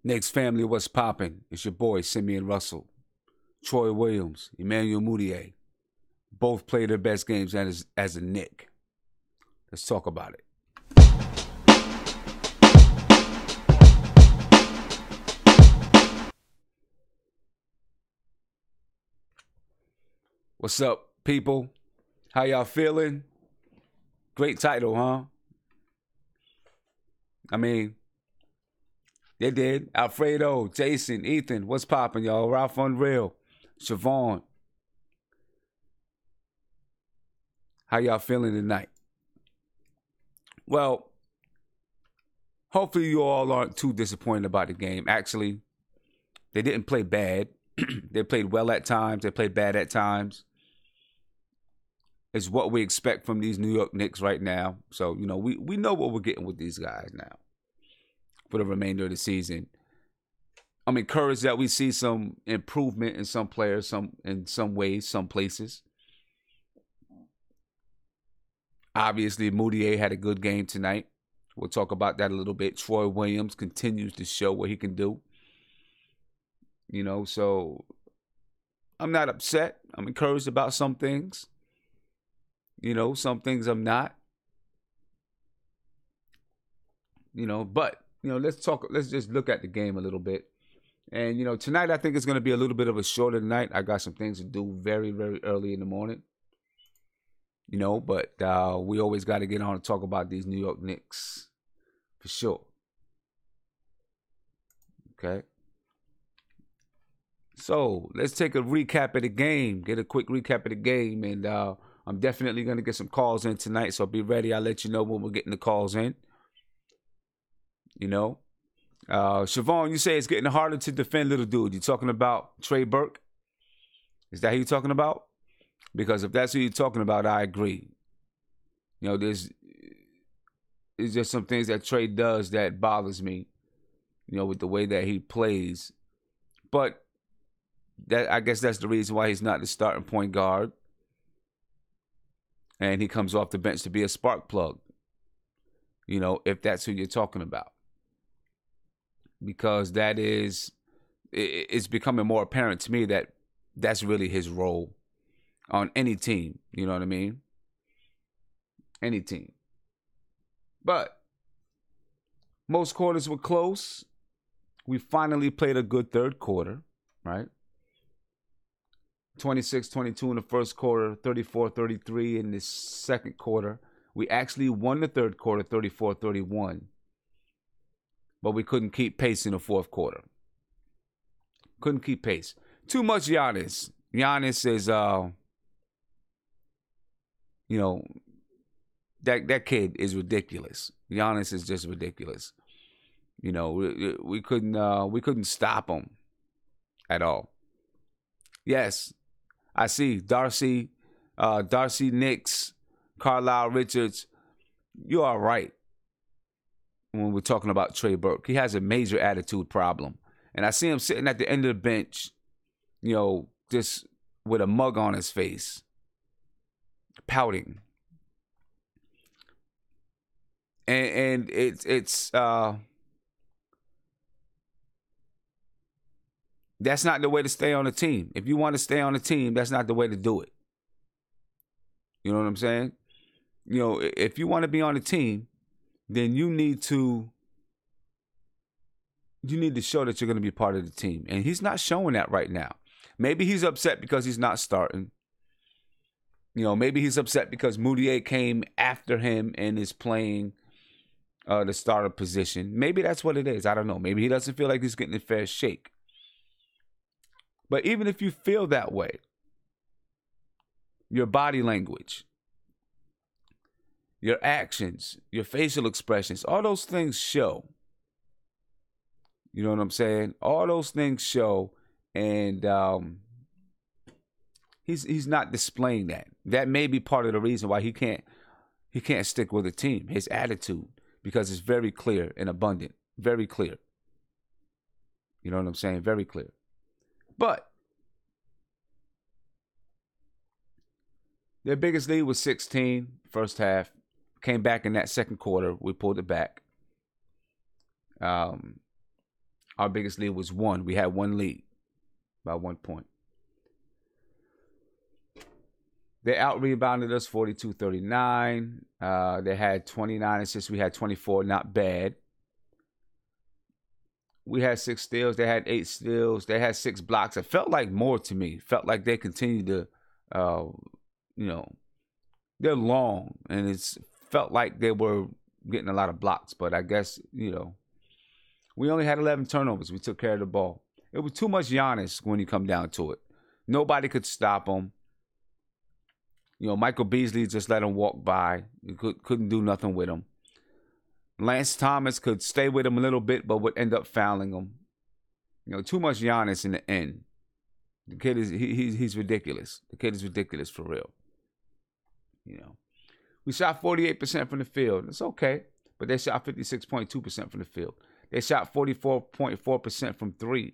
Knicks family, what's poppin'? It's your boy, Simeon Russell. Troy Williams, Emmanuel Mudiay. Both play their best games as a Knick. Let's talk about it. What's up, people? How y'all feeling? Great title, huh? I mean, they did. Alfredo, Jason, Ethan, what's poppin', y'all? Ralph Unreal, Siobhan. How y'all feeling tonight? Well, hopefully you all aren't too disappointed about the game. Actually, they didn't play bad. They played well at times. They played bad at times. It's what we expect from these New York Knicks right now. So, we know what we're getting with these guys now for the remainder of the season. I'm encouraged that we see some improvement in some players, in some ways, some places. Obviously, Mudiay had a good game tonight. We'll talk about that a little bit. Troy Williams continues to show what he can do. So I'm not upset. I'm encouraged about some things. Some things I'm not. But let's just look at the game a little bit. And, tonight I think it's going to be a little bit of a shorter night. I got some things to do very, very early in the morning. But we always got to get on and talk about these New York Knicks for sure. Okay. So let's take a recap of the game. Get a quick recap of the game. And I'm definitely going to get some calls in tonight. So be ready. I'll let you know when we're getting the calls in. Siobhan, you say it's getting harder to defend little dude. You talking about Trey Burke? Is that who you're talking about? Because if that's who you're talking about, I agree. There's just some things that Trey does that bothers me, with the way that he plays. But I guess that's the reason why he's not the starting point guard. And he comes off the bench to be a spark plug, if that's who you're talking about. Because it's becoming more apparent to me that that's really his role on any team. You know what I mean? Any team. But most quarters were close. We finally played a good third quarter, right? 26-22 in the first quarter, 34-33 in the second quarter. We actually won the third quarter, 34-31. But we couldn't keep pace in the fourth quarter. Couldn't keep pace. Too much Giannis. Giannis is, that kid is ridiculous. Giannis is just ridiculous. We couldn't stop him at all. Yes, I see Darcy Knicks, Carlisle Richards. You are right when we're talking about Trey Burke. He has a major attitude problem. And I see him sitting at the end of the bench, just with a mug on his face, pouting. And it's that's not the way to stay on a team. If you want to stay on a team, that's not the way to do it. You know what I'm saying? If you want to be on a team, then you need to show that you're going to be part of the team. And he's not showing that right now. Maybe he's upset because he's not starting. Maybe he's upset because Mudiay came after him and is playing the starter position. Maybe that's what it is. I don't know. Maybe he doesn't feel like he's getting a fair shake. But even if you feel that way, your body language, your actions, your facial expressions, all those things show. You know what I'm saying? All those things show, and he's not displaying that. That may be part of the reason why he can't stick with a team. His attitude, because it's very clear and abundant, very clear. You know what I'm saying? Very clear. But their biggest lead was 16 first half. Came back in that second quarter. We pulled it back. Our biggest lead was 1. We had 1 lead by 1 point. They out-rebounded us 42-39. They had 29 assists. We had 24. Not bad. We had 6 steals. They had 8 steals. They had 6 blocks. It felt like more to me. It felt like they continued to, they're long. And it felt like they were getting a lot of blocks. But I guess, we only had 11 turnovers. We took care of the ball. It was too much Giannis when you come down to it. Nobody could stop him. Michael Beasley just let him walk by. You couldn't do nothing with him. Lance Thomas could stay with him a little bit, but would end up fouling him. Too much Giannis in the end. The kid is he's ridiculous. The kid is ridiculous for real. We shot 48% from the field. It's okay, but they shot 56.2% from the field. They shot 44.4% from 3.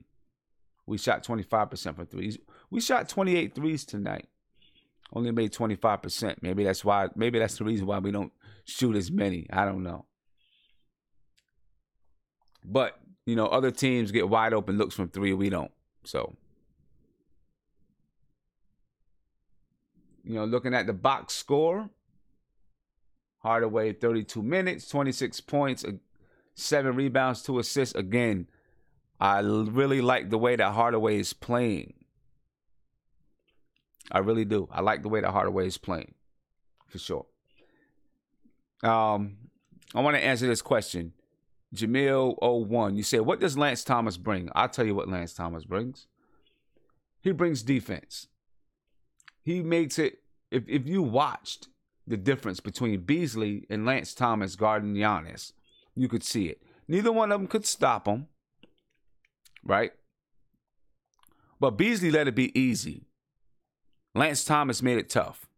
We shot 25% from 3. We shot 28 threes tonight. Only made 25%. Maybe that's the reason why we don't shoot as many. I don't know. But, other teams get wide open looks from 3. We don't. So, looking at the box score, Hardaway 32 minutes, 26 points, 7 rebounds, 2 assists. Again, I really like the way that Hardaway is playing. I really do. I like the way that Hardaway is playing, for sure. I want to answer this question. Jamil01, you said, what does Lance Thomas bring? I'll tell you what Lance Thomas brings. He brings defense. He makes it, if you watched the difference between Beasley and Lance Thomas guarding Giannis, you could see it. Neither one of them could stop him, right? But Beasley let it be easy. Lance Thomas made it tough.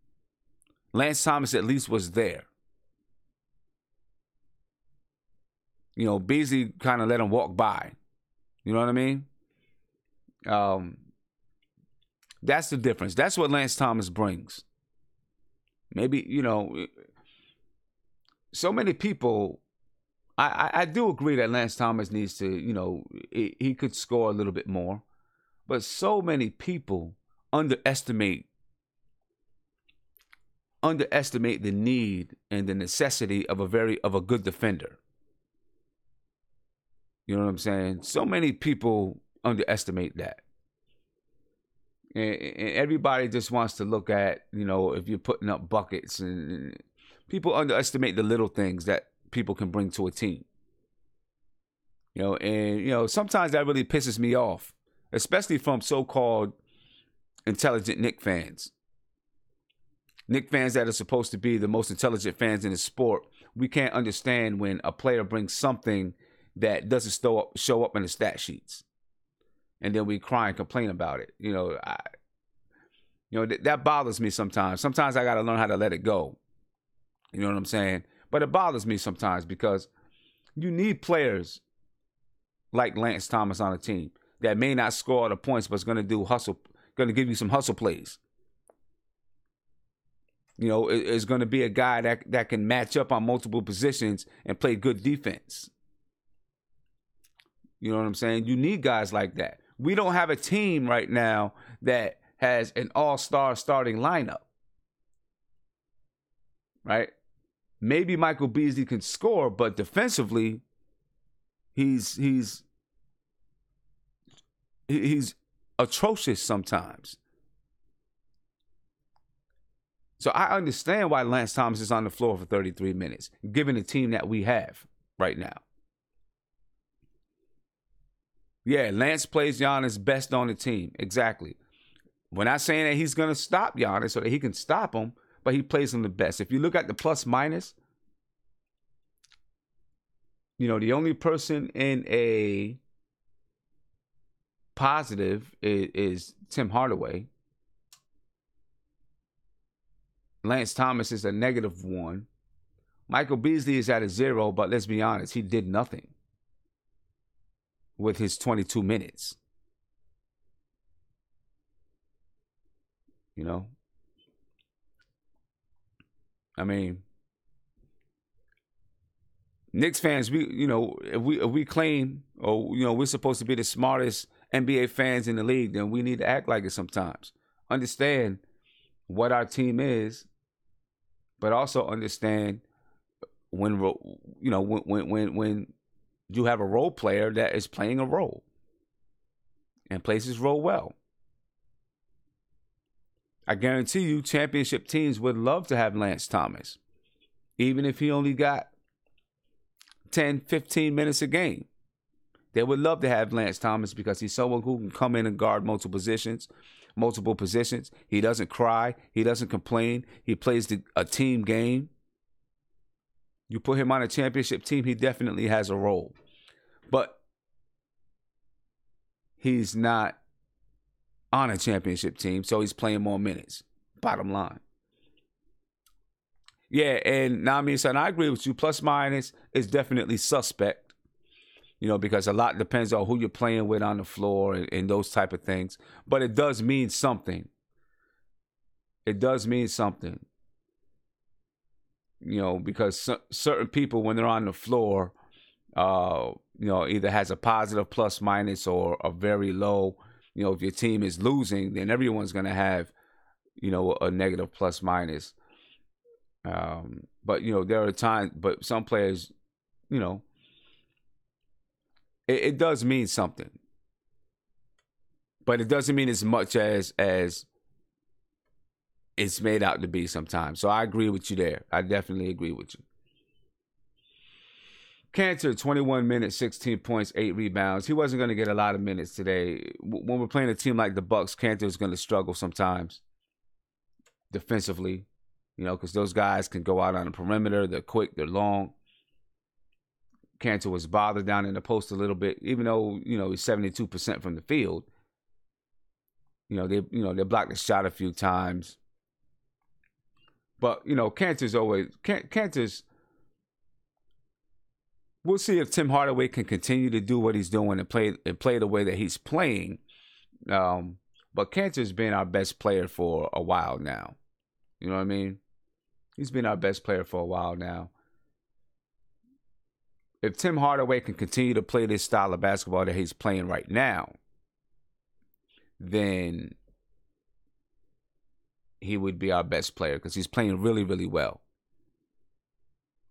Lance Thomas at least was there. Beasley kind of let him walk by. You know what I mean? That's the difference. That's what Lance Thomas brings. Maybe, so many people, I do agree that Lance Thomas needs to, he could score a little bit more. But so many people underestimate the need and the necessity of a good defender. You know what I'm saying? So many people underestimate that. And everybody just wants to look at, if you're putting up buckets, and people underestimate the little things that people can bring to a team. Sometimes that really pisses me off, especially from so-called intelligent Knicks fans. Knicks fans that are supposed to be the most intelligent fans in the sport. We can't understand when a player brings something that doesn't show up in the stat sheets. And then we cry and complain about it. That bothers me sometimes. Sometimes I got to learn how to let it go. You know what I'm saying? But it bothers me sometimes because you need players like Lance Thomas on a team that may not score all the points, but is going to give you some hustle plays. Is going to be a guy that can match up on multiple positions and play good defense. You know what I'm saying? You need guys like that. We don't have a team right now that has an all-star starting lineup. Right? Maybe Michael Beasley can score, but defensively, he's atrocious sometimes. So I understand why Lance Thomas is on the floor for 33 minutes, given the team that we have right now. Yeah, Lance plays Giannis best on the team. Exactly. We're not saying that he's going to stop Giannis or that he can stop him, but he plays him the best. If you look at the plus minus, the only person in a positive is Tim Hardaway. Lance Thomas is a -1. Michael Beasley is at a 0, but let's be honest, he did nothing with his 22 minutes. I mean, Knicks fans, if we claim, or we're supposed to be the smartest NBA fans in the league, then we need to act like it sometimes. Understand what our team is, but also understand when when you have a role player that is playing a role and plays his role well. I guarantee you, championship teams would love to have Lance Thomas, even if he only got 10, 15 minutes a game. They would love to have Lance Thomas because he's someone who can come in and guard multiple positions. He doesn't cry. He doesn't complain. He plays a team game. You put him on a championship team, he definitely has a role. But he's not on a championship team, so he's playing more minutes. Bottom line. Yeah, and now I agree with you. Plus minus is definitely suspect. Because a lot depends on who you're playing with on the floor and those type of things. But it does mean something. It does mean something. Because certain people, when they're on the floor, either has a positive plus minus or a very low. If your team is losing, then everyone's going to have, a negative plus minus. But there are times, but some players, it does mean something, but it doesn't mean as much as it's made out to be sometimes. So I agree with you there. I definitely agree with you. Cantor, 21 minutes, 16 points, 8 rebounds. He wasn't going to get a lot of minutes today. When we're playing a team like the Bucks, Cantor is going to struggle sometimes defensively, because those guys can go out on the perimeter. They're quick, they're long. Cantor was bothered down in the post a little bit, even though, he's 72% from the field. They blocked the shot a few times. But, Cantor's we'll see if Tim Hardaway can continue to do what he's doing and play the way that he's playing. But Cantor's been our best player for a while now. You know what I mean? He's been our best player for a while now. If Tim Hardaway can continue to play this style of basketball that he's playing right now, then he would be our best player because he's playing really, really well.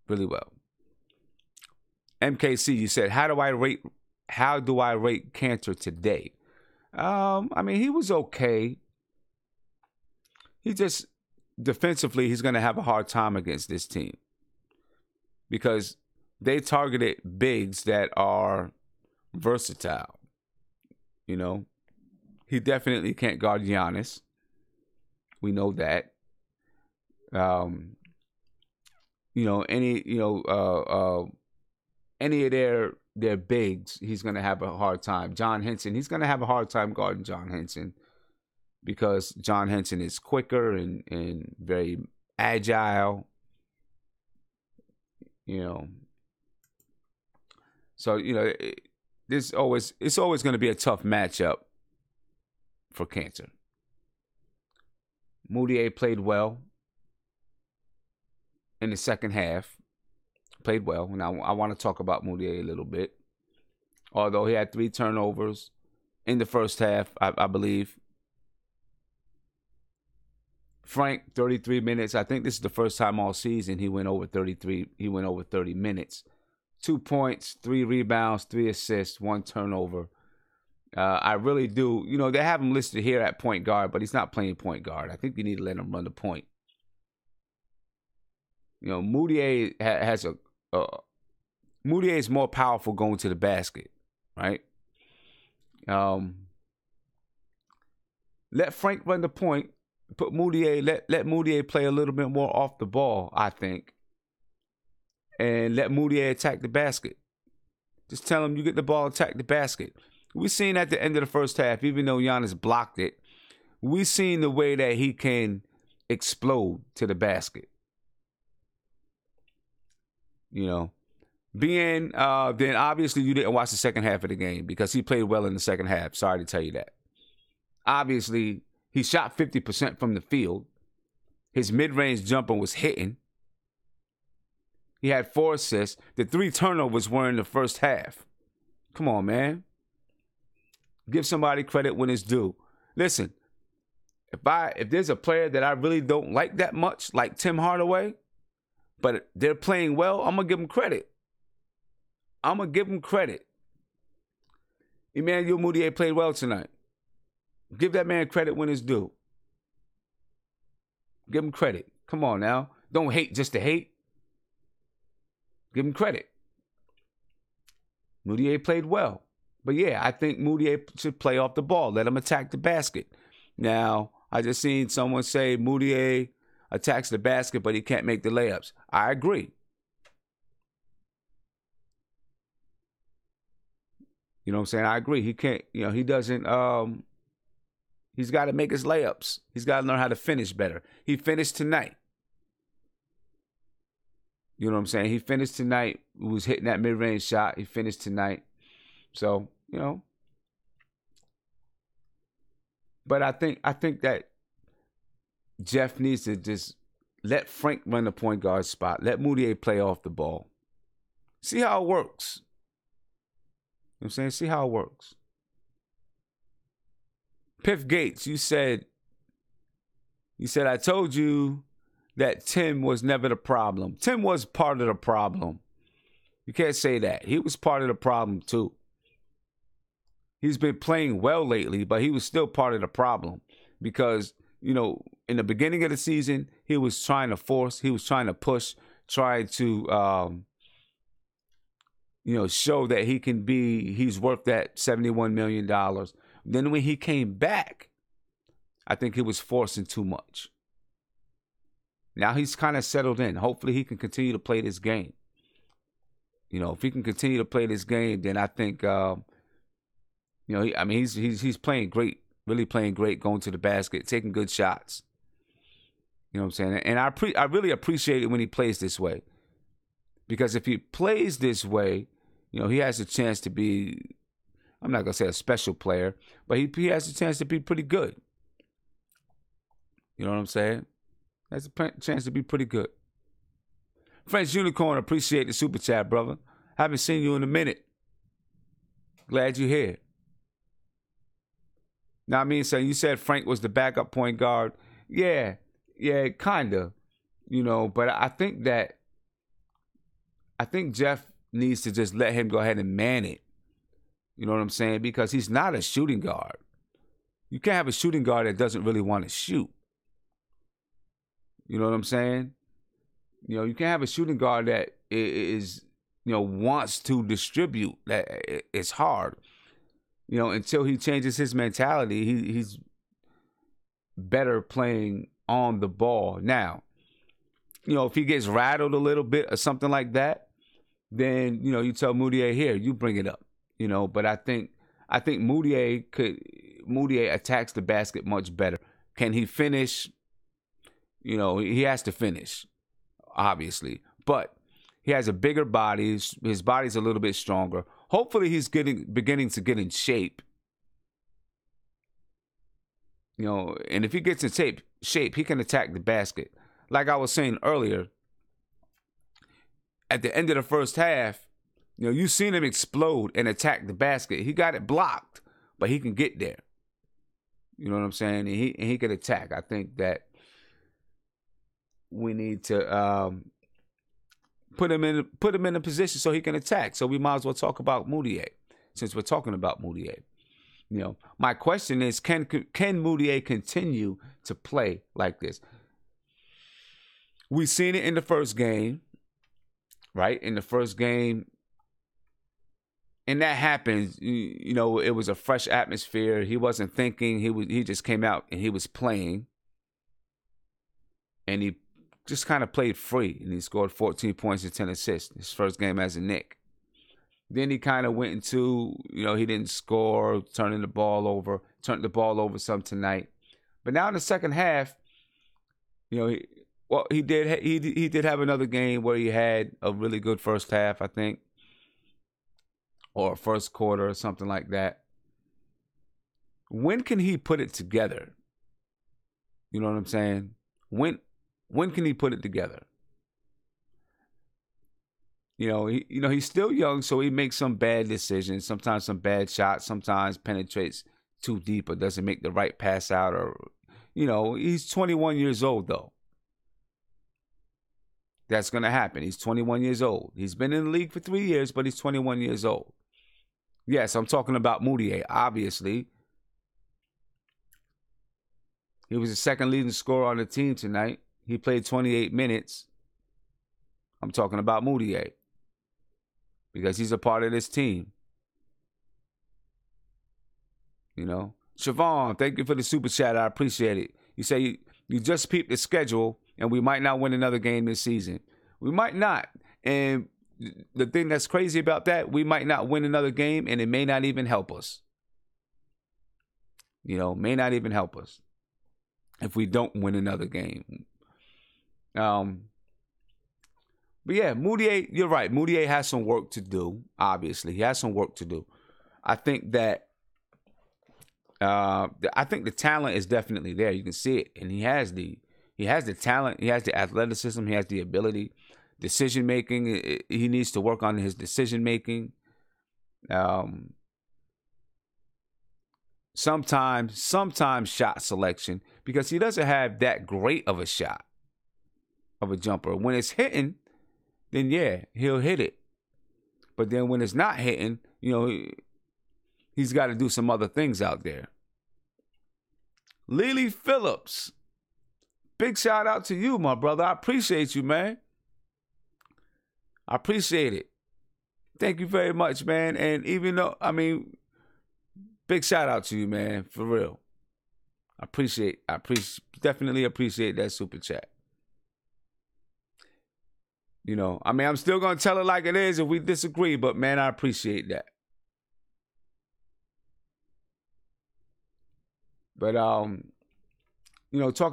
Really well. MKC, you said, how do I rate Cantor today? He was okay. He just defensively, he's going to have a hard time against this team because they targeted bigs that are versatile. He definitely can't guard Giannis. We know that. Any of their bigs, he's going to have a hard time. John Henson, he's going to have a hard time guarding John Henson because John Henson is quicker and very agile. So, it's always going to be a tough matchup for Cantor. Mudiay played well in the second half. Played well. Now, I want to talk about Mudiay a little bit. Although he had 3 turnovers in the first half, I believe. Frank, 33 minutes. I think this is the first time all season he went over 33. He went over 30 minutes. 2 points, 3 rebounds, 3 assists, 1 turnover. I really do. They have him listed here at point guard, but he's not playing point guard. I think you need to let him run the point. Mudiay Mudiay is more powerful going to the basket, right? Let Frank run the point. Put Mudiay. Let Mudiay play a little bit more off the ball, I think. And let Mudiay attack the basket. Just tell him you get the ball, attack the basket. We seen at the end of the first half, even though Giannis blocked it, we seen the way that he can explode to the basket. Then obviously you didn't watch the second half of the game because he played well in the second half. Sorry to tell you that. Obviously, he shot 50% from the field. His mid-range jumper was hitting. He had 4 assists. The 3 turnovers were in the first half. Come on, man. Give somebody credit when it's due. Listen, if there's a player that I really don't like that much, like Tim Hardaway, but they're playing well, I'm going to give them credit. I'm going to give them credit. Emmanuel Mudiay played well tonight. Give that man credit when it's due. Give him credit. Come on now. Don't hate just to hate. Give him credit. Mudiay played well. But yeah, I think Mudiay should play off the ball. Let him attack the basket. Now, I just seen someone say Mudiay attacks the basket, but he can't make the layups. I agree. You know what I'm saying? I agree. He can't, he doesn't, he's got to make his layups. He's got to learn how to finish better. He finished tonight. You know what I'm saying? He finished tonight. He was hitting that mid-range shot. He finished tonight. So, but I think that Jeff needs to just let Frank run the point guard spot. Let Mudiay play off the ball. See how it works. You know what I'm saying? See how it works. Piff Gates, you said, I told you that Tim was never the problem. Tim was part of the problem. You can't say that. He was part of the problem too. He's been playing well lately, but he was still part of the problem because, in the beginning of the season, he was trying to force, he was trying to push, trying to, show that he's worth that $71 million. Then when he came back, I think he was forcing too much. Now he's kind of settled in. Hopefully he can continue to play this game. If he can continue to play this game, then I think, he's playing great, really playing great, going to the basket, taking good shots. You know what I'm saying? And I really appreciate it when he plays this way. Because if he plays this way, he has a chance to be, I'm not going to say a special player, but he has a chance to be pretty good. You know what I'm saying? Has a chance to be pretty good. French Unicorn, appreciate the super chat, brother. Haven't seen you in a minute. Glad you're here. Now, so you said Frank was the backup point guard. Yeah, kind of. But I think Jeff needs to just let him go ahead and man it. You know what I'm saying? Because he's not a shooting guard. You can't have a shooting guard that doesn't really want to shoot. You know what I'm saying? You can't have a shooting guard that is, wants to distribute. That it's hard. Until he changes his mentality, he's better playing on the ball. Now, if he gets rattled a little bit or something like that, then, you tell Mudiay, here, you bring it up. But I think Mudiay attacks the basket much better. Can he finish? He has to finish, obviously. But he has a bigger body. His body's a little bit stronger. Hopefully he's beginning to get in shape. And if he gets in shape, he can attack the basket. Like I was saying earlier, at the end of the first half, you've seen him explode and attack the basket. He got it blocked, but he can get there. You know what I'm saying? And he can attack. I think that we need to put him in a position so he can attack. So we might as well talk about Mudiay, since we're talking about Mudiay. My question is, can Mudiay continue to play like this? We seen it in the first game, right? In the first game, and that happened. It was a fresh atmosphere. He wasn't thinking. He just came out and he was playing, and he just kind of played free, and he scored 14 points and 10 assists his first game as a Knick. Then he kind of went into, he didn't score, turned the ball over some tonight. But now in the second half, he did have another game where he had a really good first half, I think, or first quarter or something like that. When can he put it together? You know what I'm saying? When can he put it together? He's still young, so he makes some bad decisions, sometimes some bad shots, sometimes penetrates too deep or doesn't make the right pass out, or he's 21 years old though. That's going to happen. He's 21 years old. He's been in the league for 3 years, but he's 21 years old. Yes, I'm talking about Mudiay, obviously. He was the second leading scorer on the team tonight. He played 28 minutes. I'm talking about Mudiay because he's a part of this team. Siobhan, thank you for the super chat. I appreciate it. You say you just peeped the schedule and we might not win another game this season. We might not. And the thing that's crazy about that, we might not win another game and it may not even help us. May not even help us if we don't win another game. But yeah, Mudiay, you're right. Mudiay has some work to do, obviously. He has some work to do. I think the talent is definitely there. You can see it. And he has the talent, he has the athleticism, he has the ability. Decision making, he needs to work on his decision making. Sometimes shot selection, because he doesn't have that great of a shot of a jumper. When it's hitting, then yeah, he'll hit it. But then when it's not hitting, he's got to do some other things out there. Lily Phillips, big shout out to you, my brother. I appreciate you, man. I appreciate it. Thank you very much, man. And even though, big shout out to you, man, for real. I definitely appreciate that super chat. I'm still going to tell it like it is if we disagree, but man, I appreciate that. But, talking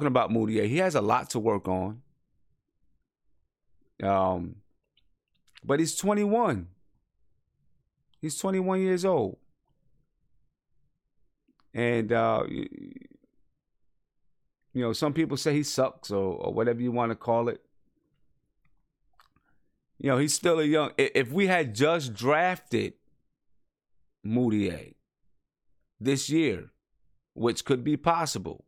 about Mudiay, he has a lot to work on. But he's 21. He's 21 years old. And, some people say he sucks or whatever you want to call it. He's still a young. If we had just drafted Mudiay this year, which could be possible.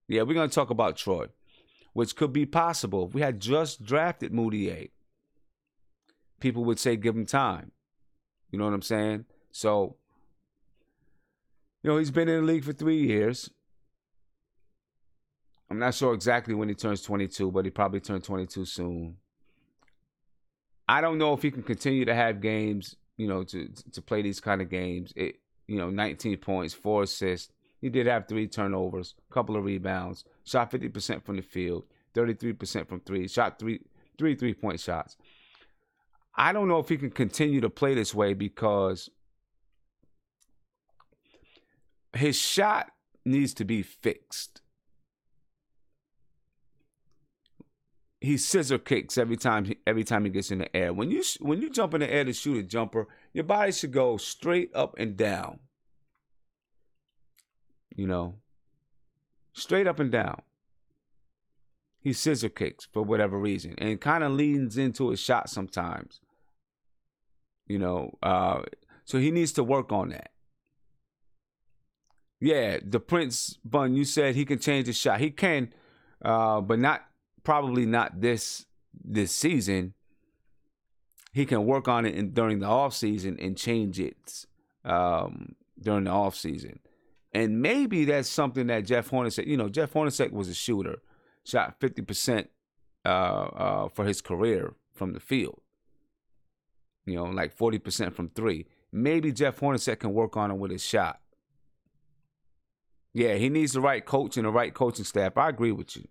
Yeah, we're going to talk about Troy, which could be possible. If we had just drafted Mudiay, people would say give him time. You know what I'm saying? So, he's been in the league for 3 years. I'm not sure exactly when he turns 22, but he probably turned 22 soon. I don't know if he can continue to have games, to play these kind of games. 19 points, 4 assists. He did have 3 turnovers, a couple of rebounds, shot 50% from the field, 33% from 3, shot three 3-point shots. I don't know if he can continue to play this way because his shot needs to be fixed. He scissor kicks every time he gets in the air. When you jump in the air to shoot a jumper, your body should go straight up and down. Straight up and down. He scissor kicks for whatever reason and kind of leans into his shot sometimes. So he needs to work on that. Yeah, the Prince Bun, you said he can change his shot. He can, but probably not this season. He can work on it during the off season and change it during the off season. And maybe that's something that Jeff Hornacek, Jeff Hornacek was a shooter, shot 50% for his career from the field. Like 40% from 3. Maybe Jeff Hornacek can work on it with his shot. Yeah, he needs the right coach and the right coaching staff. I agree with you.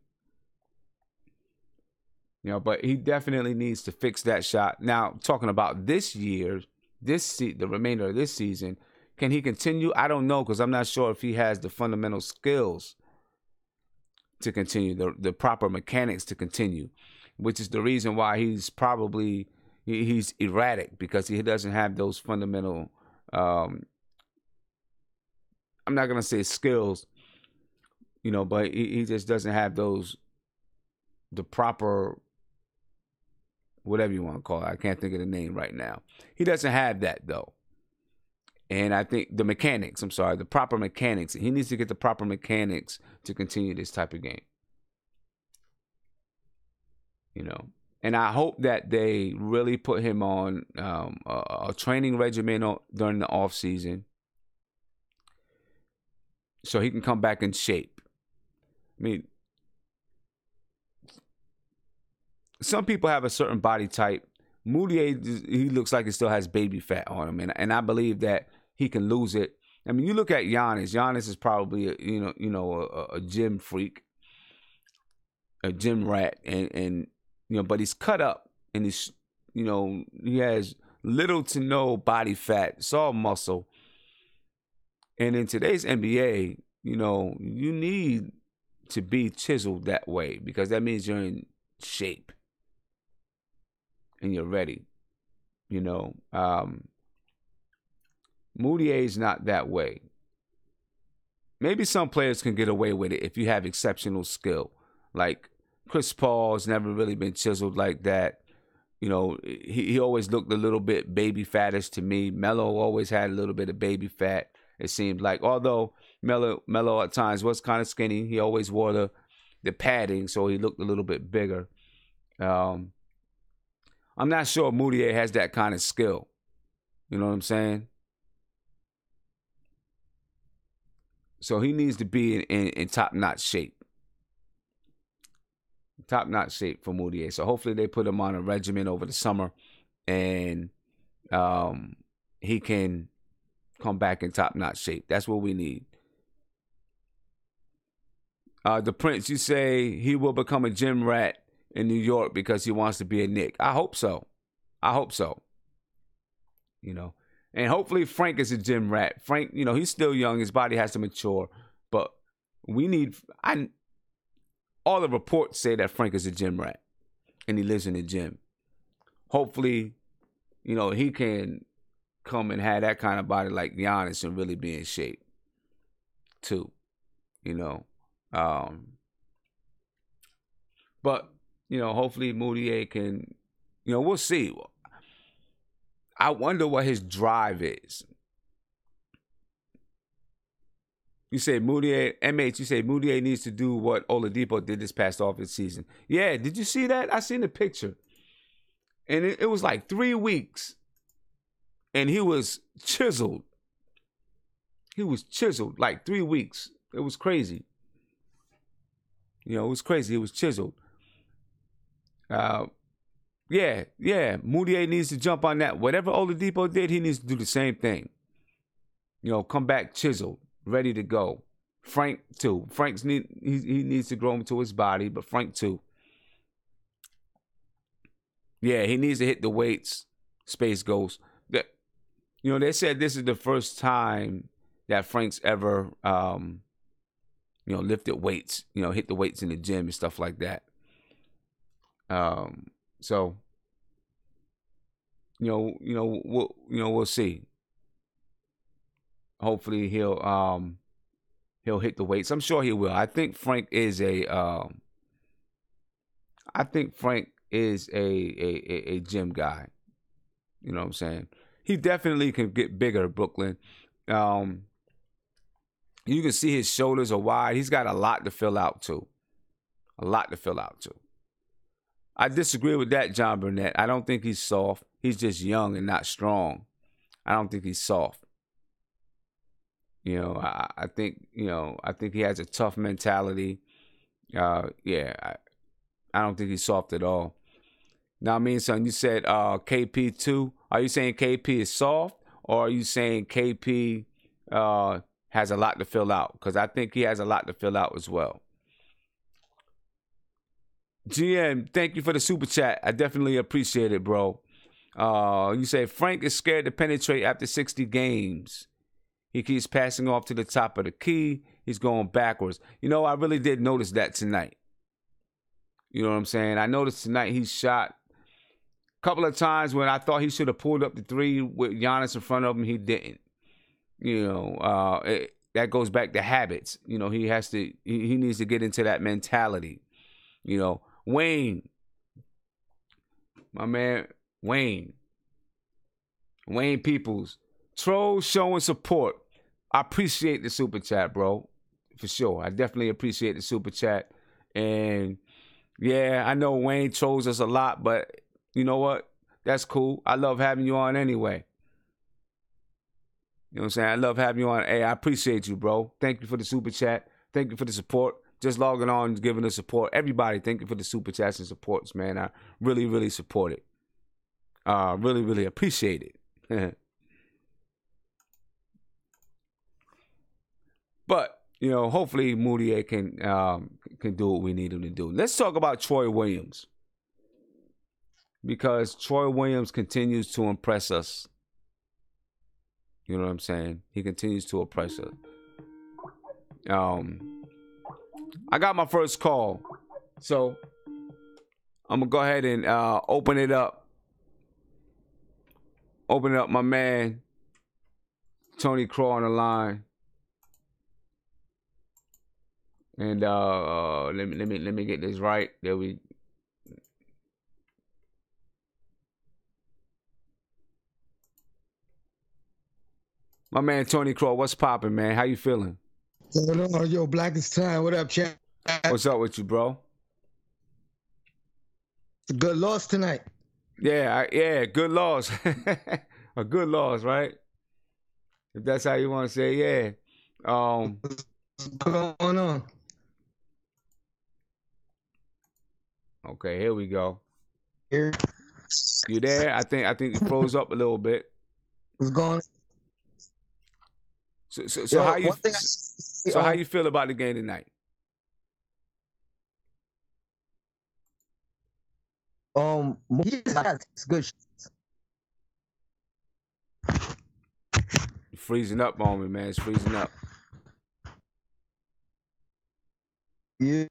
But he definitely needs to fix that shot. Now, talking about this year, the remainder of this season, can he continue? I don't know, because I'm not sure if he has the fundamental skills to continue, the proper mechanics to continue, which is the reason why he's probably he's erratic, because he doesn't have those fundamental. I'm not gonna say skills, but he just doesn't have the proper whatever you want to call it. I can't think of the name right now. He doesn't have that, though. And I think the proper mechanics. He needs to get the proper mechanics to continue this type of game. And I hope that they really put him on a training regimen during the off season, so he can come back in shape. I mean, some people have a certain body type. Mudiay, he looks like he still has baby fat on him, and I believe that he can lose it. I mean, you look at Giannis. Giannis is probably a gym freak, a gym rat, and but he's cut up, and he's he has little to no body fat. It's all muscle. And in today's NBA, you need to be chiseled that way, because that means you're in shape and you're ready. Mudiay is not that way. Maybe some players can get away with it if you have exceptional skill. Like Chris Paul's never really been chiseled like that. He always looked a little bit baby fattish to me. Melo always had a little bit of baby fat, it seemed like. Although Melo at times was kind of skinny, he always wore the padding, so he looked a little bit bigger. I'm not sure Mudiay has that kind of skill. You know what I'm saying? So he needs to be in top-notch shape. Top-notch shape for Mudiay. So hopefully they put him on a regimen over the summer, and he can come back in top-notch shape. That's what we need. The Prince, you say he will become a gym rat in New York because he wants to be a Knick. I hope so. And hopefully Frank is a gym rat. Frank, he's still young. His body has to mature. But all the reports say that Frank is a gym rat and he lives in the gym. Hopefully, he can come and have that kind of body like Giannis and really be in shape too. But, hopefully Mudiay can, we'll see. I wonder what his drive is. You say Mudiay, MH, you say Mudiay needs to do what Oladipo did this past offseason. Yeah, did you see that? I seen the picture. And it was like 3 weeks. And he was chiseled. He was chiseled like 3 weeks. It was crazy. It was crazy. He was chiseled. Yeah. Mudiay needs to jump on that. Whatever Oladipo did, he needs to do the same thing. Come back chiseled, ready to go. Frank too. He needs to grow into his body, but Frank too. Yeah, he needs to hit the weights. Space Ghost. They said this is the first time that Frank's ever, lifted weights. Hit the weights in the gym and stuff like that. So, we'll see. Hopefully he'll hit the weights. I'm sure he will. I think Frank is a gym guy. You know what I'm saying? He definitely can get bigger, Brooklyn. You can see his shoulders are wide. He's got a lot to fill out too. I disagree with that, John Burnett. I don't think he's soft. He's just young and not strong. I don't think he's soft. I think he has a tough mentality. I don't think he's soft at all. Now, son, you said KP too. Are you saying KP is soft, or are you saying KP has a lot to fill out? Because I think he has a lot to fill out as well. GM, thank you for the super chat. I definitely appreciate it, bro. You say Frank is scared to penetrate after 60 games. He keeps passing off to the top of the key. He's going backwards. I really did notice that tonight. You know what I'm saying? I noticed tonight he shot a couple of times when I thought he should have pulled up the three with Giannis in front of him. He didn't. That goes back to habits. He needs to get into that mentality. Wayne, My man Wayne Peoples, trolls showing support. I appreciate the super chat, bro, for sure. I definitely appreciate the super chat, and yeah, I know Wayne trolls us a lot, but you know what? That's cool. I love having you on anyway. You know what I'm saying? I love having you on. Hey, I appreciate you, bro. Thank you for the super chat. Thank you for the support. Just logging on and giving the support. Everybody, thank you for the super chats and supports, man. I really, really support it. Really, really appreciate it. But, you know, hopefully Mudiay can do what we need him to do. Let's talk about Troy Williams. Because Troy Williams continues to impress us. You know what I'm saying? He continues to impress us. I got my first call. So I'm going to go ahead and open it up. Open it up, my man, Tony Crow on the line. And let me get this right. There we. My man Tony Crow, what's popping, man? How you feeling? Yo, Black is time. What up, chat? What's up with you, bro? It's a good loss tonight. Yeah, good loss. A good loss, right? If that's how you want to say, yeah. What's going on? Okay, here we go. Here. You there? I think you froze up a little bit. What's going on? So how you feel about the game tonight? It's good. You're freezing up on me, man. It's freezing up. Yeah.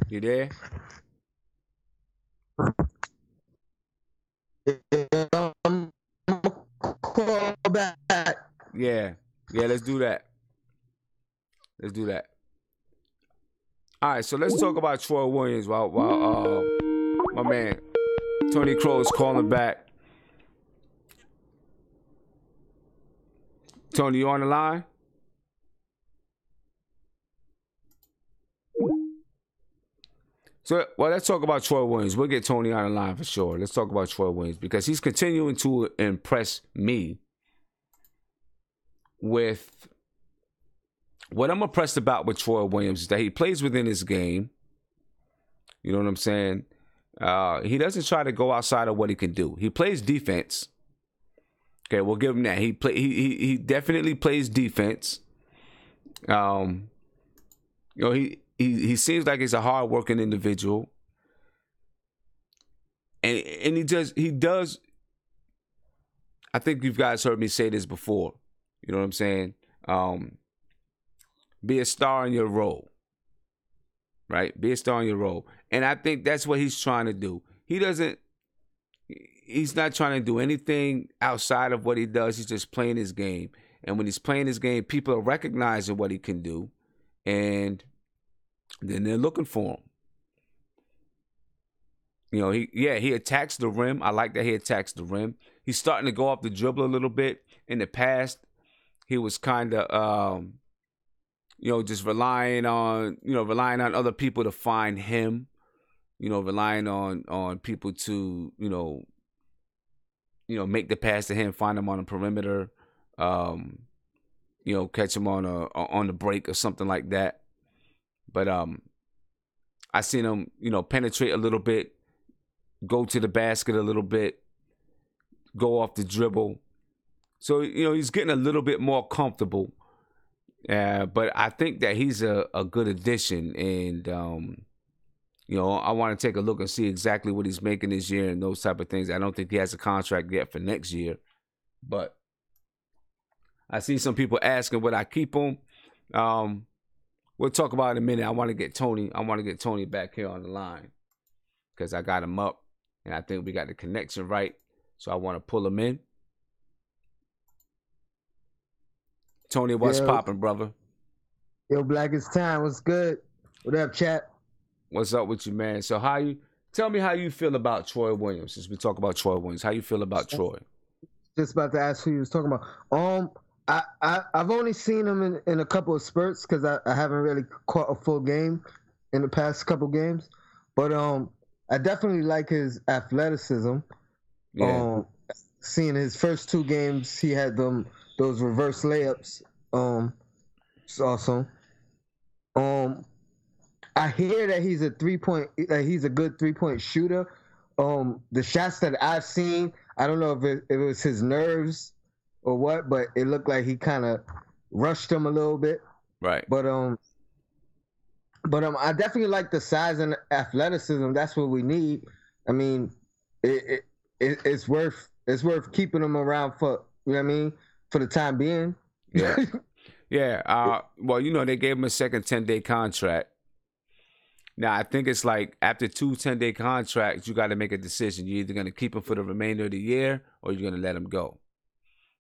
You there? Call back. Yeah, let's do that. Let's do that. All right, so let's talk about Troy Williams while my man Tony Crow is calling back. Tony, you on the line? So, well, let's talk about Troy Williams. We'll get Tony on the line for sure. Let's talk about Troy Williams because he's continuing to impress me with what I'm impressed about with Troy Williams is that he plays within his game. You know what I'm saying? He doesn't try to go outside of what he can do. He plays defense. Okay, we'll give him that. He definitely plays defense. You know, he seems like he's a hard-working individual. And he does I think you guys heard me say this before. You know what I'm saying? Be a star in your role. Right? Be a star in your role. And I think that's what he's trying to do. He's not trying to do anything outside of what he does. He's just playing his game. And when he's playing his game, people are recognizing what he can do. And then they're looking for him. You know, he attacks the rim. I like that he attacks the rim. He's starting to go off the dribble a little bit. In the past, he was kind of, just relying on other people to find him. You know, relying on people to, make the pass to him, find him on the perimeter, catch him on the break or something like that. But I seen him, penetrate a little bit, go to the basket a little bit, go off the dribble. So, he's getting a little bit more comfortable. But I think that he's a good addition. And, I want to take a look and see exactly what he's making this year and those type of things. I don't think he has a contract yet for next year. But I see some people asking would I keep him. We'll talk about it in a minute. I want to get Tony back here on the line because I got him up and I think we got the connection right. So I want to pull him in. Tony, what's popping, brother? Yo, Black, it's time. What's good? What up, chat? What's up with you, man? So Tell me how you feel about Troy Williams. Since we talk about Troy Williams, how you feel about Troy? Just about to ask who you was talking about. I've only seen him in a couple of spurts because I haven't really caught a full game in the past couple games. But I definitely like his athleticism. Yeah. Seeing his first 2 games, he had those reverse layups. It's awesome. I hear that he's a good 3-point shooter. The shots that I've seen, I don't know if it was his nerves or what, but it looked like he kind of rushed him a little bit. Right. But I definitely like the size and athleticism. That's what we need. I mean, it's worth keeping him around for, you know what I mean, for the time being. Yeah. Yeah. Well, they gave him a second 10-day contract. Now, I think it's like after 2 10-day contracts, you got to make a decision. You're either going to keep him for the remainder of the year or you're going to let him go.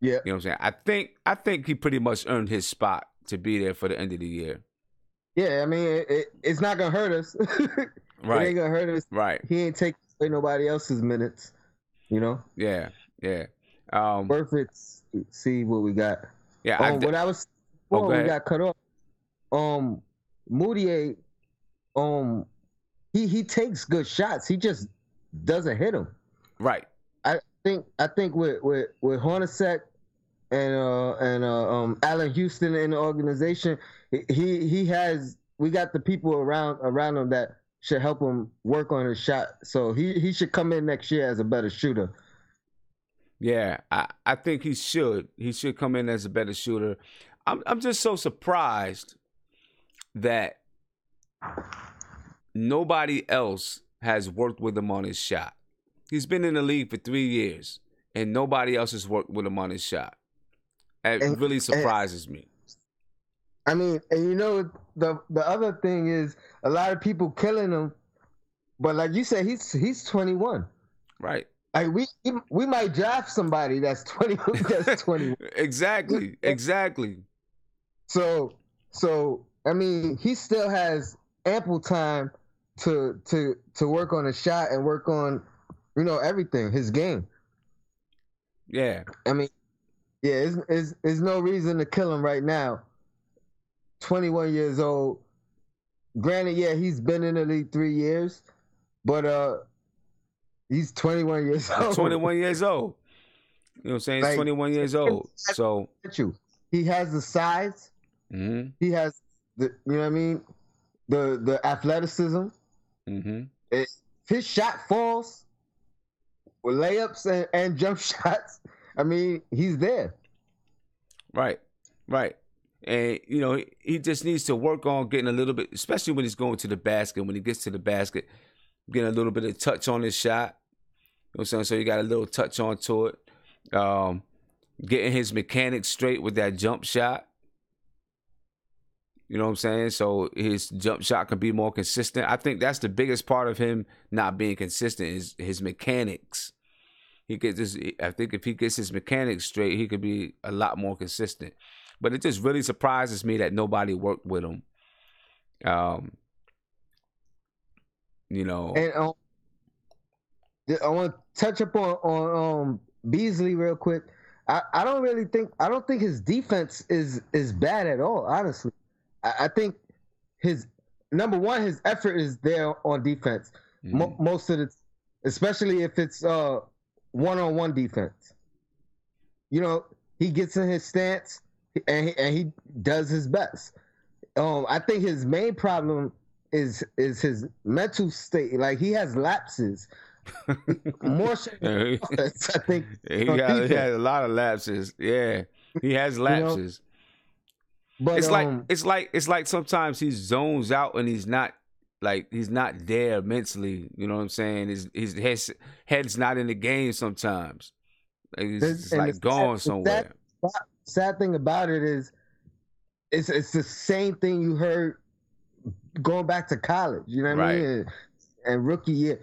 Yeah. You know what I'm saying? I think he pretty much earned his spot to be there for the end of the year. Yeah, I mean, it's not going to hurt us. Right. It ain't going to hurt us. Right. He ain't taking away nobody else's minutes, you know? Yeah. Perfect. See what we got. Yeah. When I was before we got cut off, Mudiay, he takes good shots. He just doesn't hit them. Right. I think with Hornacek and Allen Houston in the organization, we got the people around him that should help him work on his shot. So he should come in next year as a better shooter. Yeah, I think he should. He should come in as a better shooter. I'm just so surprised that nobody else has worked with him on his shot. He's been in the league for 3 years, and nobody else has worked with him on his shot. It really surprises me. I mean, and the other thing is a lot of people killing him, but like you said, he's 21. Right. Like we might draft somebody that's 20. That's 21. Exactly. So I mean, he still has ample time to work on a shot and work on, everything, his game. Yeah. I mean, yeah, it's no reason to kill him right now. 21 years old. Granted, yeah, he's been in the league 3 years, but he's 21 years old. 21 years old. You know what I'm saying? He's 21 years old. So he has the size. Mm-hmm. He has the, you know what I mean, the athleticism. Mm-hmm. His shot falls with layups and jump shots. I mean, he's there. Right. And, he just needs to work on getting a little bit, especially when he's going to the basket. When he gets to the basket, getting a little bit of touch on his shot. You know what I'm saying? So you got a little touch onto it. Getting his mechanics straight with that jump shot. You know what I'm saying? So his jump shot can be more consistent. I think that's the biggest part of him not being consistent is his mechanics. I think if he gets his mechanics straight, he could be a lot more consistent. But it just really surprises me that nobody worked with him. And I want to touch up on Beasley real quick. I don't think his defense is bad at all, honestly. I think his number one, his effort is there on defense. Mm-hmm. Most of it, especially if it's one-on-one defense. He gets in his stance and he does his best. I think his main problem is his mental state. Like, he has lapses. More so than offense, I think. He has a lot of lapses. Yeah, he has lapses. But it's like sometimes he zones out and he's not there mentally. You know what I'm saying? His head's not in the game sometimes. He's like going somewhere. Sad thing about it is, it's the same thing you heard going back to college. You know what I mean? And rookie year,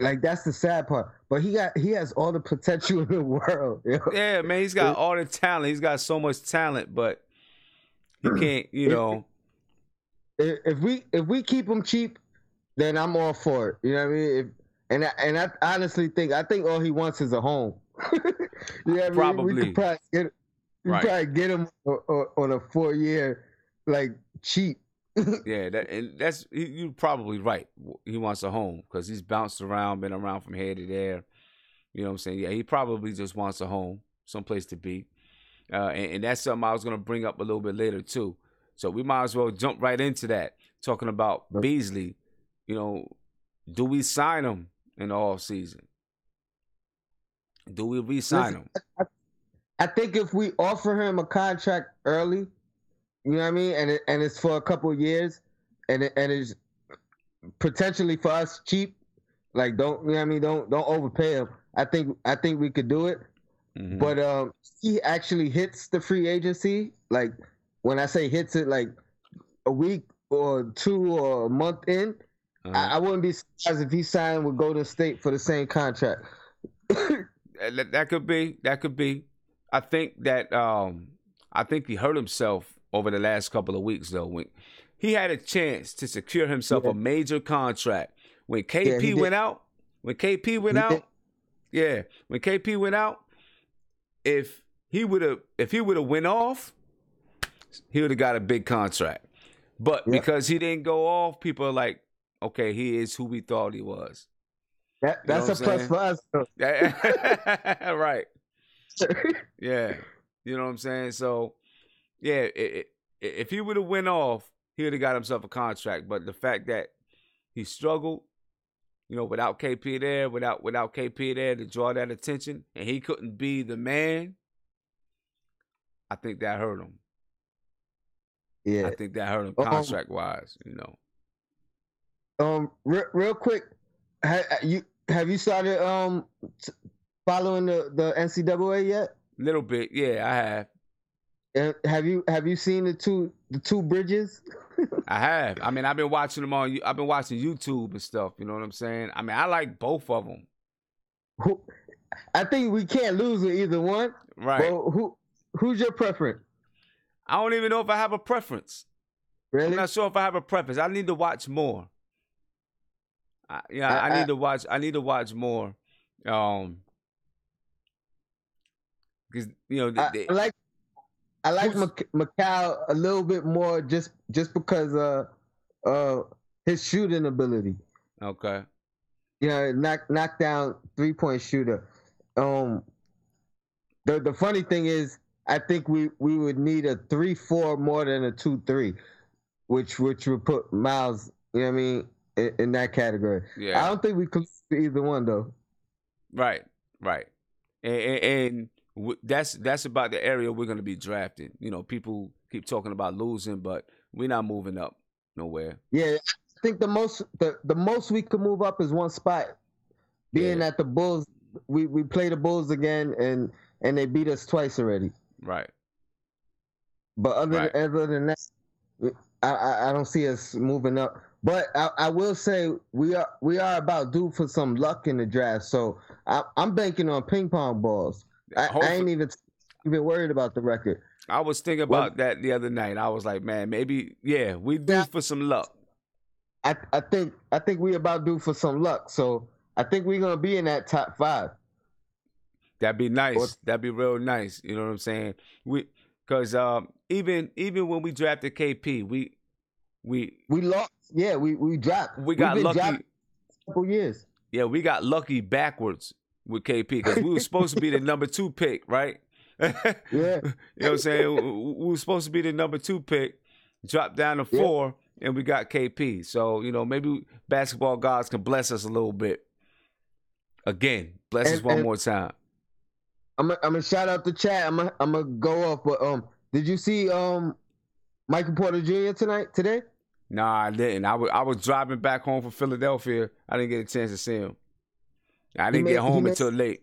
like, that's the sad part. But he has all the potential in the world. Yeah, man, he's got all the talent. He's got so much talent, but he can't. If we keep him cheap, then I'm all for it. You know what I mean? I honestly think all he wants is a home. You know what I mean? We could Probably. Right. probably get him on a 4 year like cheap. Yeah, you're probably right. He wants a home because he's bounced around, been around from here to there. You know what I'm saying? Yeah, he probably just wants a home, someplace to be. And that's something I was going to bring up a little bit later too. So we might as well jump right into that, talking about Beasley. You know, do we sign him in the off season? Do we re-sign him? I think if we offer him a contract early, you know what I mean, and it's for a couple of years, and it's potentially for us cheap, like don't you know what I mean, don't overpay him. I think we could do it. Mm-hmm. But he actually hits the free agency. Like when I say hits it, like a week or two or a month in, I wouldn't be surprised if he signed with Golden State for the same contract. That could be. I think he hurt himself over the last couple of weeks though. When he had a chance to secure himself a major contract. When KP went out, if he would have went off, he would have got a big contract. But because he didn't go off, people are like, okay, he is who we thought he was. That's a plus for us. Right. Yeah. You know what I'm saying? So, yeah, if he would have went off, he would have got himself a contract. But the fact that he struggled, you know, without KP there, without KP there to draw that attention, and he couldn't be the man, I think that hurt him. Yeah. I think that hurt him contract-wise, you know. Real quick, have you started following the NCAA yet? Little bit, yeah, I have. And have you seen the two bridges? I have. I mean, I've been watching them I've been watching YouTube and stuff. You know what I'm saying? I mean, I like both of them. I think we can't lose with either one. Right. But who's your preference? I don't even know if I have a preference. Really? I'm not sure if I have a preference. I need to watch more. I need to watch. I need to watch more. Because you know, I like Macau a little bit more just because his shooting ability. Okay. Yeah, knock down 3-point shooter. The funny thing is, I think we would need a 3-4 more than a 2-3, which would put Miles, you know what I mean, in that category. Yeah. I don't think we could do either one though. Right. And that's about the area we're going to be drafting. You know, people keep talking about losing, but we're not moving up nowhere. Yeah, I think the most we could move up is one spot. Being at the Bulls, we play the Bulls again, and they beat us twice already. Right. But other than that, I don't see us moving up. But I will say we are about due for some luck in the draft. So I'm banking on ping pong balls. I ain't even worried about the record. I was thinking about that the other night. I was like, man, maybe we due for some luck. I think we about due for some luck. So I think we're gonna be in that top 5. That'd be nice. That'd be real nice. You know what I'm saying? Because even when we drafted KP, we lost. Yeah, we dropped. We got lucky. A couple years. Yeah, we got lucky backwards with KP because we were supposed to be the number 2 pick, right? Yeah. You know what I'm saying? We were supposed to be the number 2 pick, dropped down to 4, and we got KP. So, you know, maybe basketball gods can bless us a little bit. Again, bless us one more time. I'm gonna shout out the chat. I'm gonna go off, but did you see Michael Porter Jr. today? Nah, I didn't. I was driving back home from Philadelphia. I didn't get a chance to see him. I didn't get home until late.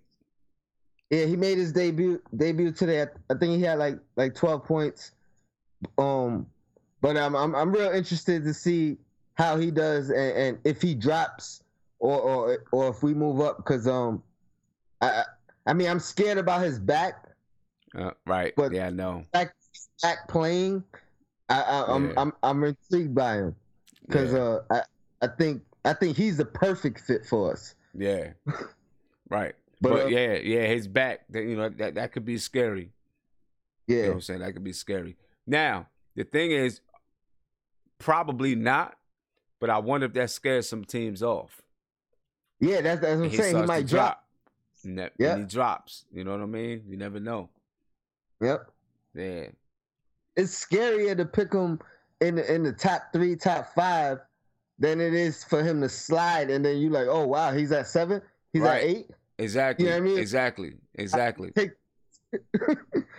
Yeah, he made his debut today. I think he had like 12 points. But I'm real interested to see how he does and if he drops or if we move up because I mean I'm scared about his back. Right. But yeah, I know. Back playing. I'm intrigued by him because I think he's the perfect fit for us. Yeah. Right. But But yeah, his back, that could be scary. You know yeah, what I'm saying? That could be scary. Now, the thing is, probably not, but I wonder if that scares some teams off. yeah, that's what And I'm he saying. He starts to might drop. drop. And he Yep, drops. You know what I mean? You never know. yep. Yeah. It's scarier to pick him in the top 3, top 5 than it is for him to slide, and then you like, oh wow, he's at 7, he's at Right. 8. Exactly. You know what I mean? Exactly. Take,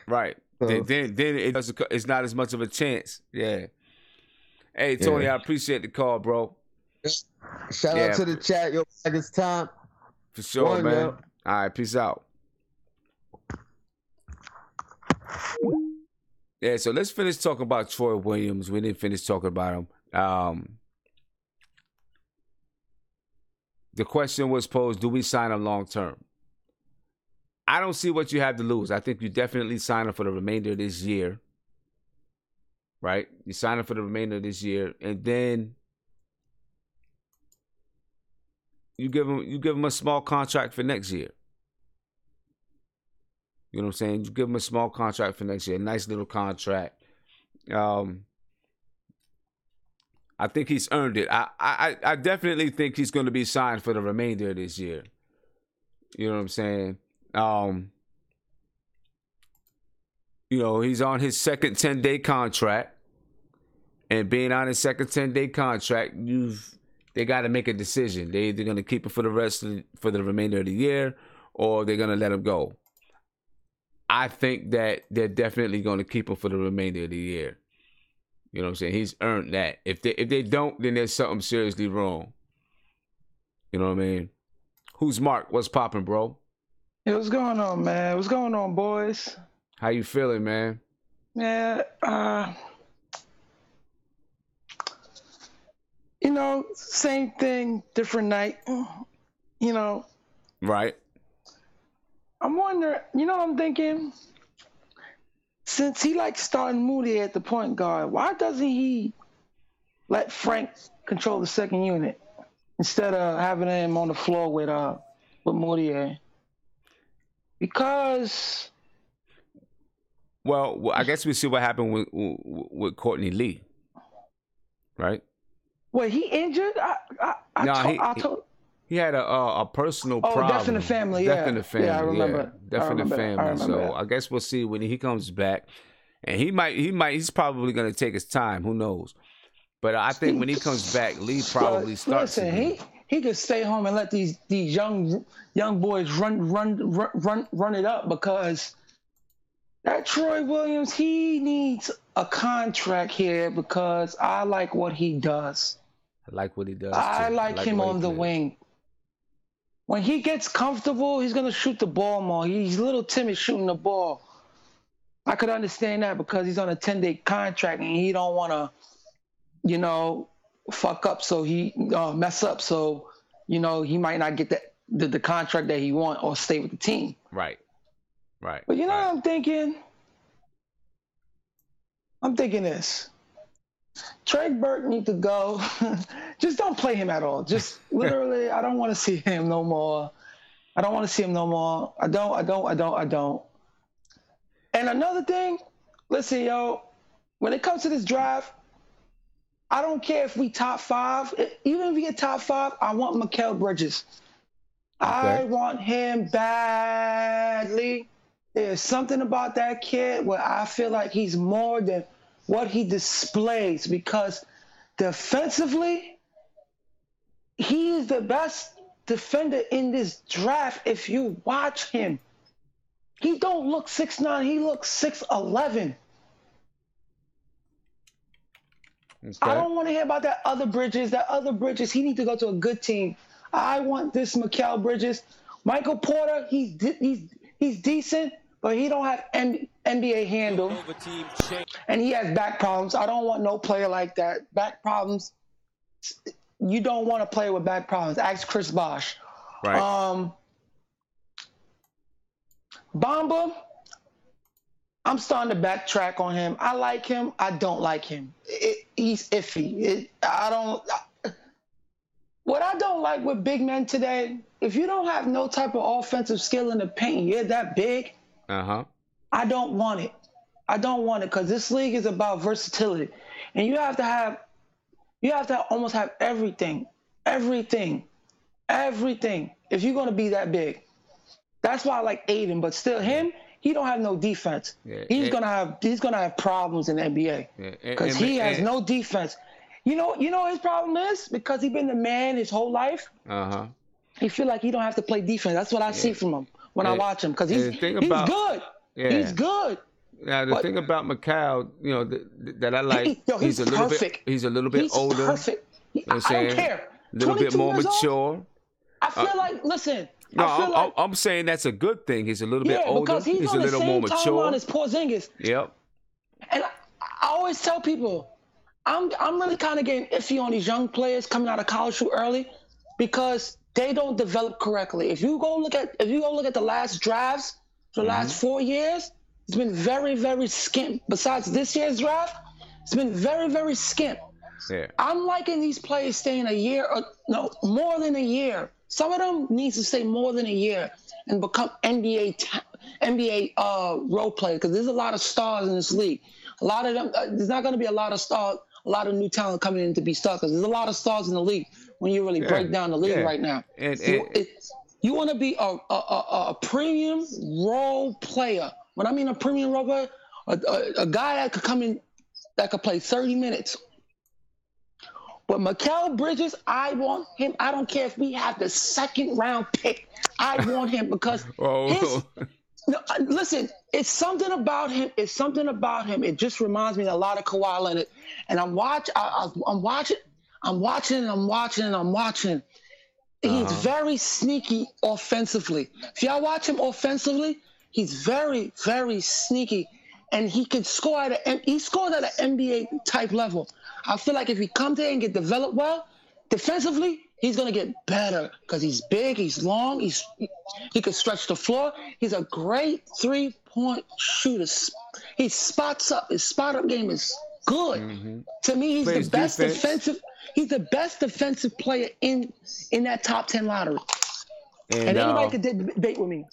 Right. so, Then it's not as much of a chance. Yeah. Hey Tony, yeah. I appreciate the call, bro. Shout out to the chat, yo. It's time. For sure, man. Yo. All right, peace out. Yeah, so let's finish talking about Troy Williams. We didn't finish talking about him. The question was posed, do we sign him long term? I don't see what you have to lose. I think you definitely sign him for the remainder of this year. Right? You sign him for the remainder of this year, and then you give him a small contract for next year. You know what I'm saying? You give him a small contract for next year, a nice little contract. I think he's earned it. I definitely think he's going to be signed for the remainder of this year. You know what I'm saying? He's on his second 10-day contract, and being on his second 10-day contract, they got to make a decision. They're either going to keep him for the remainder of the year, or they're going to let him go. I think that they're definitely going to keep him for the remainder of the year. You know what I'm saying? He's earned that. If they don't, then there's something seriously wrong. You know what I mean? Who's Mark? What's popping, bro? Hey, what's going on, man? What's going on, boys? How you feeling, man? Yeah, same thing, different night. Right. I'm wondering, what I'm thinking? Since he likes starting Mudiay at the point guard, why doesn't he let Frank control the second unit instead of having him on the floor with Mudiay? Because... Well, I guess we see what happened with Courtney Lee, right? Wait, he injured? He had a personal problem. Death in the family, Death in the family, yeah. I remember. Death in the family. So I guess we'll see when he comes back, and he's probably going to take his time. Who knows? But I think when he comes back, Lee probably starts. Listen, he could stay home and let these young boys run it up, because that Troy Williams, he needs a contract here, because I like what he does. I like what he does. I like him on the wing. When he gets comfortable, he's going to shoot the ball more. He's a little timid shooting the ball. I could understand that, because he's on a 10-day contract and he don't want to, fuck up, so he mess up. So, he might not get the contract that he want or stay with the team. Right. But what I'm thinking? I'm thinking this. Trey Burke need to go. Just don't play him at all. Just literally, I don't want to see him no more. I don't. And another thing, listen, yo, when it comes to this draft, I don't care if we top 5. Even if we get top 5, I want Mikal Bridges. Okay. I want him badly. There's something about that kid where I feel like he's more than what he displays, because defensively, he is the best defender in this draft. If you watch him, he don't look 6'9", he looks 6'11". Okay. I don't want to hear about that other Bridges, he needs to go to a good team. I want this Mikal Bridges. Michael Porter, he's decent, but he don't have NBA handle, and he has back problems. I don't want no player like that. Back problems. You don't want to play with back problems. Ask Chris Bosh. Right. Bamba, I'm starting to backtrack on him. I like him. I don't like him. He's iffy. What I don't like with big men today, if you don't have no type of offensive skill in the paint, and you're that big. I don't want it. I don't want it because this league is about versatility, and you have to almost have everything, if you're gonna be that big. That's why I like Aiden, but still him, he don't have no defense. Yeah, he's gonna have problems in the NBA because he has no defense. You know his problem is because he's been the man his whole life. He feel like he don't have to play defense. That's what I see from him when I watch him because he's good. Yeah. He's good. Now the thing about Mikal, that I like, he's a little perfect. He's a little bit older. Perfect. I don't care. A little bit more mature. I feel like, listen. No, I'm saying that's a good thing. He's a little bit older. Because he's a little more mature. Timeline as Porzingis. Yep. And I always tell people, I'm really kind of getting iffy on these young players coming out of college too early because they don't develop correctly. If you go look at the last drafts for the last 4 years, it's been very, very skimp. Besides this year's draft, it's been very, very skimp. Yeah. I'm liking these players staying a year or more than a year. Some of them needs to stay more than a year and become NBA role players because there's a lot of stars in this league. A lot of them, there's not going to be a lot of stars, a lot of new talent coming in to be stars because there's a lot of stars in the league when you really break down the league right now. You want to be a premium role player. When I mean a premium role player, a guy that could come in that could play 30 minutes. But Mikal Bridges, I want him. I don't care if we have the second round pick. I want him because listen, it's something about him. It just reminds me a lot of Kawhi Leonard. And I'm watching. He's very sneaky offensively. If y'all watch him offensively, he's very, very sneaky. And he can score he scores at an NBA type level. I feel like if he comes there and get developed well, defensively, he's gonna get better because he's big, he's long, he can stretch the floor. He's a great 3-point shooter. He spots up. His spot up game is good. To me, he's the best defensive. He's the best defensive player in that top 10 lottery. And anybody could debate with me.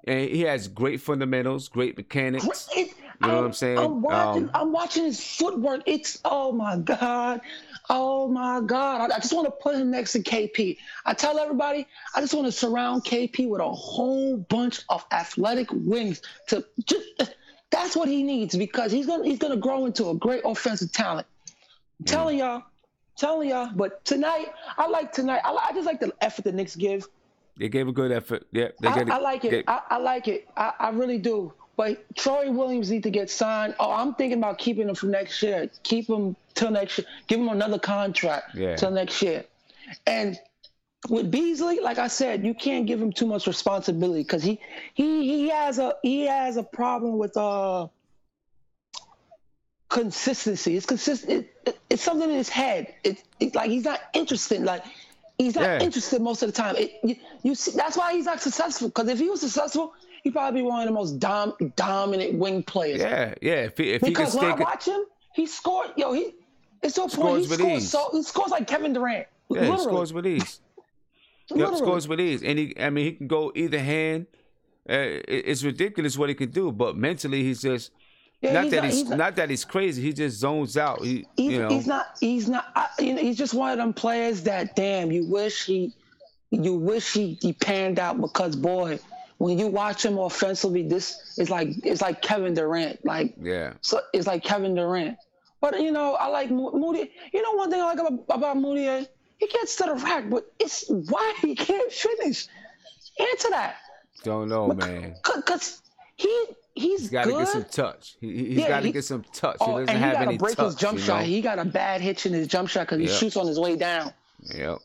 And he has great fundamentals, great mechanics. You know what I'm saying? I'm watching his footwork. It's oh my god. I just want to put him next to KP. I tell everybody, I just want to surround KP with a whole bunch of athletic wings. That's what he needs because he's gonna grow into a great offensive talent. I'm telling y'all. But tonight, I just like the effort the Knicks give. They gave a good effort. Yeah, I like it. I like it. I really do. But Troy Williams needs to get signed. Oh, I'm thinking about keeping him for next year. Keep him till next year. Give him another contract till next year. And with Beasley, like I said, you can't give him too much responsibility because he has a problem with consistency. It's consistent. It's something in his head. It's like he's not interested. Like he's not interested most of the time. You see, that's why he's not successful. Because if he was successful, he'd probably be one of the most dominant wing players. Yeah. Because when I watch him, he scored. It's to a point he scores like Kevin Durant. Yeah, literally. He scores with ease. Scores with ease, and he can go either hand. It's ridiculous what he can do, but mentally he's just not that he's crazy. He just zones out. He's not. He's just one of them players that you wish he panned out because boy. When you watch him offensively, this is like Kevin Durant. So it's like Kevin Durant. But I like Mudiay. One thing I like about Mudiay, he gets to the rack, but it's why he can't finish. Answer that. Don't know, man. Because he's got to get some touch. He's got to get some touch. He doesn't have any touch. He got to break his jump shot. He got a bad hitch in his jump shot because he shoots on his way down. Yep.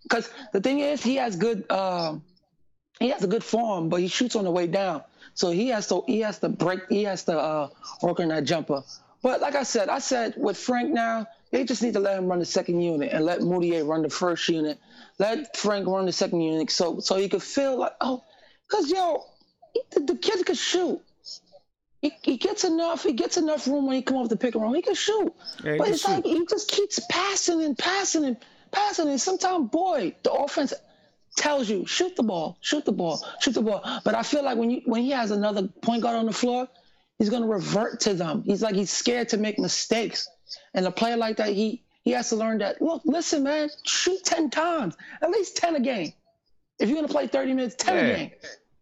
Because the thing is, he has good. He has a good form, but he shoots on the way down. So he has to work on that jumper. But like I said with Frank now, they just need to let him run the second unit and let Mudiay run the first unit. Let Frank run the second unit so he could feel like, because the kid could shoot. He gets enough room when he come off the pick and roll. He can shoot. Yeah, but it's like he just keeps passing and passing and passing. And sometimes, boy, the offense tells you, shoot the ball, shoot the ball, shoot the ball. But I feel like when he has another point guard on the floor, he's going to revert to them. He's scared to make mistakes. And a player like that, he has to learn that, look, listen, man, shoot 10 times, at least 10 a game. If you're going to play 30 minutes, 10 a game.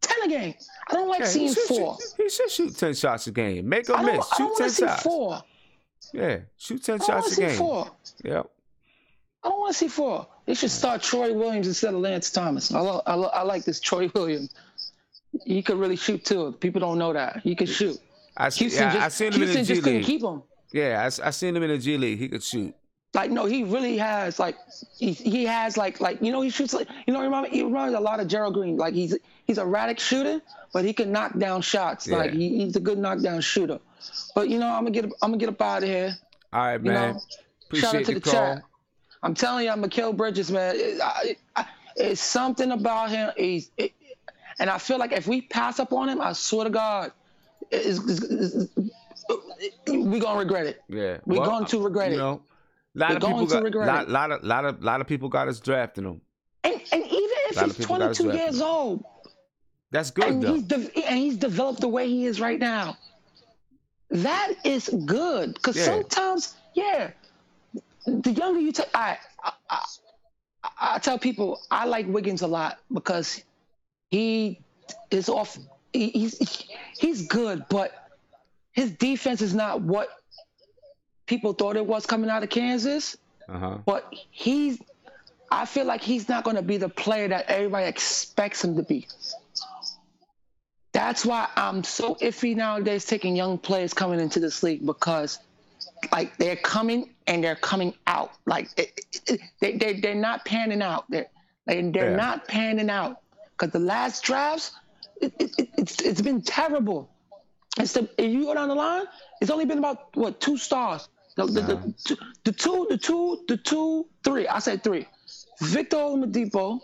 10 a game. I don't like seeing 4. He should shoot 10 shots a game. Make a miss. Shoot 10 shots. I don't want to see 4. Yeah, shoot 10 shots a game. I don't want to see 4. Yep. I don't want to see 4. They should start Troy Williams instead of Lance Thomas. I like this Troy Williams. He could really shoot too. People don't know that. He could shoot. I seen him in the G League. Couldn't keep him. Yeah, I seen him in the G League. He could shoot. Like, no, he really has, like, he has, like, he shoots, like, he reminds me a lot of Gerald Green. Like, he's erratic shooter, but he can knock down shots. Yeah. Like, he's a good knockdown shooter. But, I'm going to get up out of here. All right, man. Appreciate shout out to the call. Chat. I'm telling you, Mikal Bridges, man, it's something about him. And I feel like if we pass up on him, I swear to God, we're going to regret it. Yeah. We're going to regret it. A lot of people got us drafting him. And even if he's 22 years old, that's good though. He's developed the way he is right now. That is good because sometimes, the younger you take. I tell people I like Wiggins a lot because he is off. He's good, but his defense is not what people thought it was coming out of Kansas. But I feel like he's not going to be the player that everybody expects him to be. That's why I'm so iffy nowadays taking young players coming into this league because, like, they're coming and they're coming out. Like, they're not panning out. They're not panning out because the last drafts, it's been terrible. If you go down the line, it's only been about 2 stars. The two, 3. I said 3. Victor Oladipo,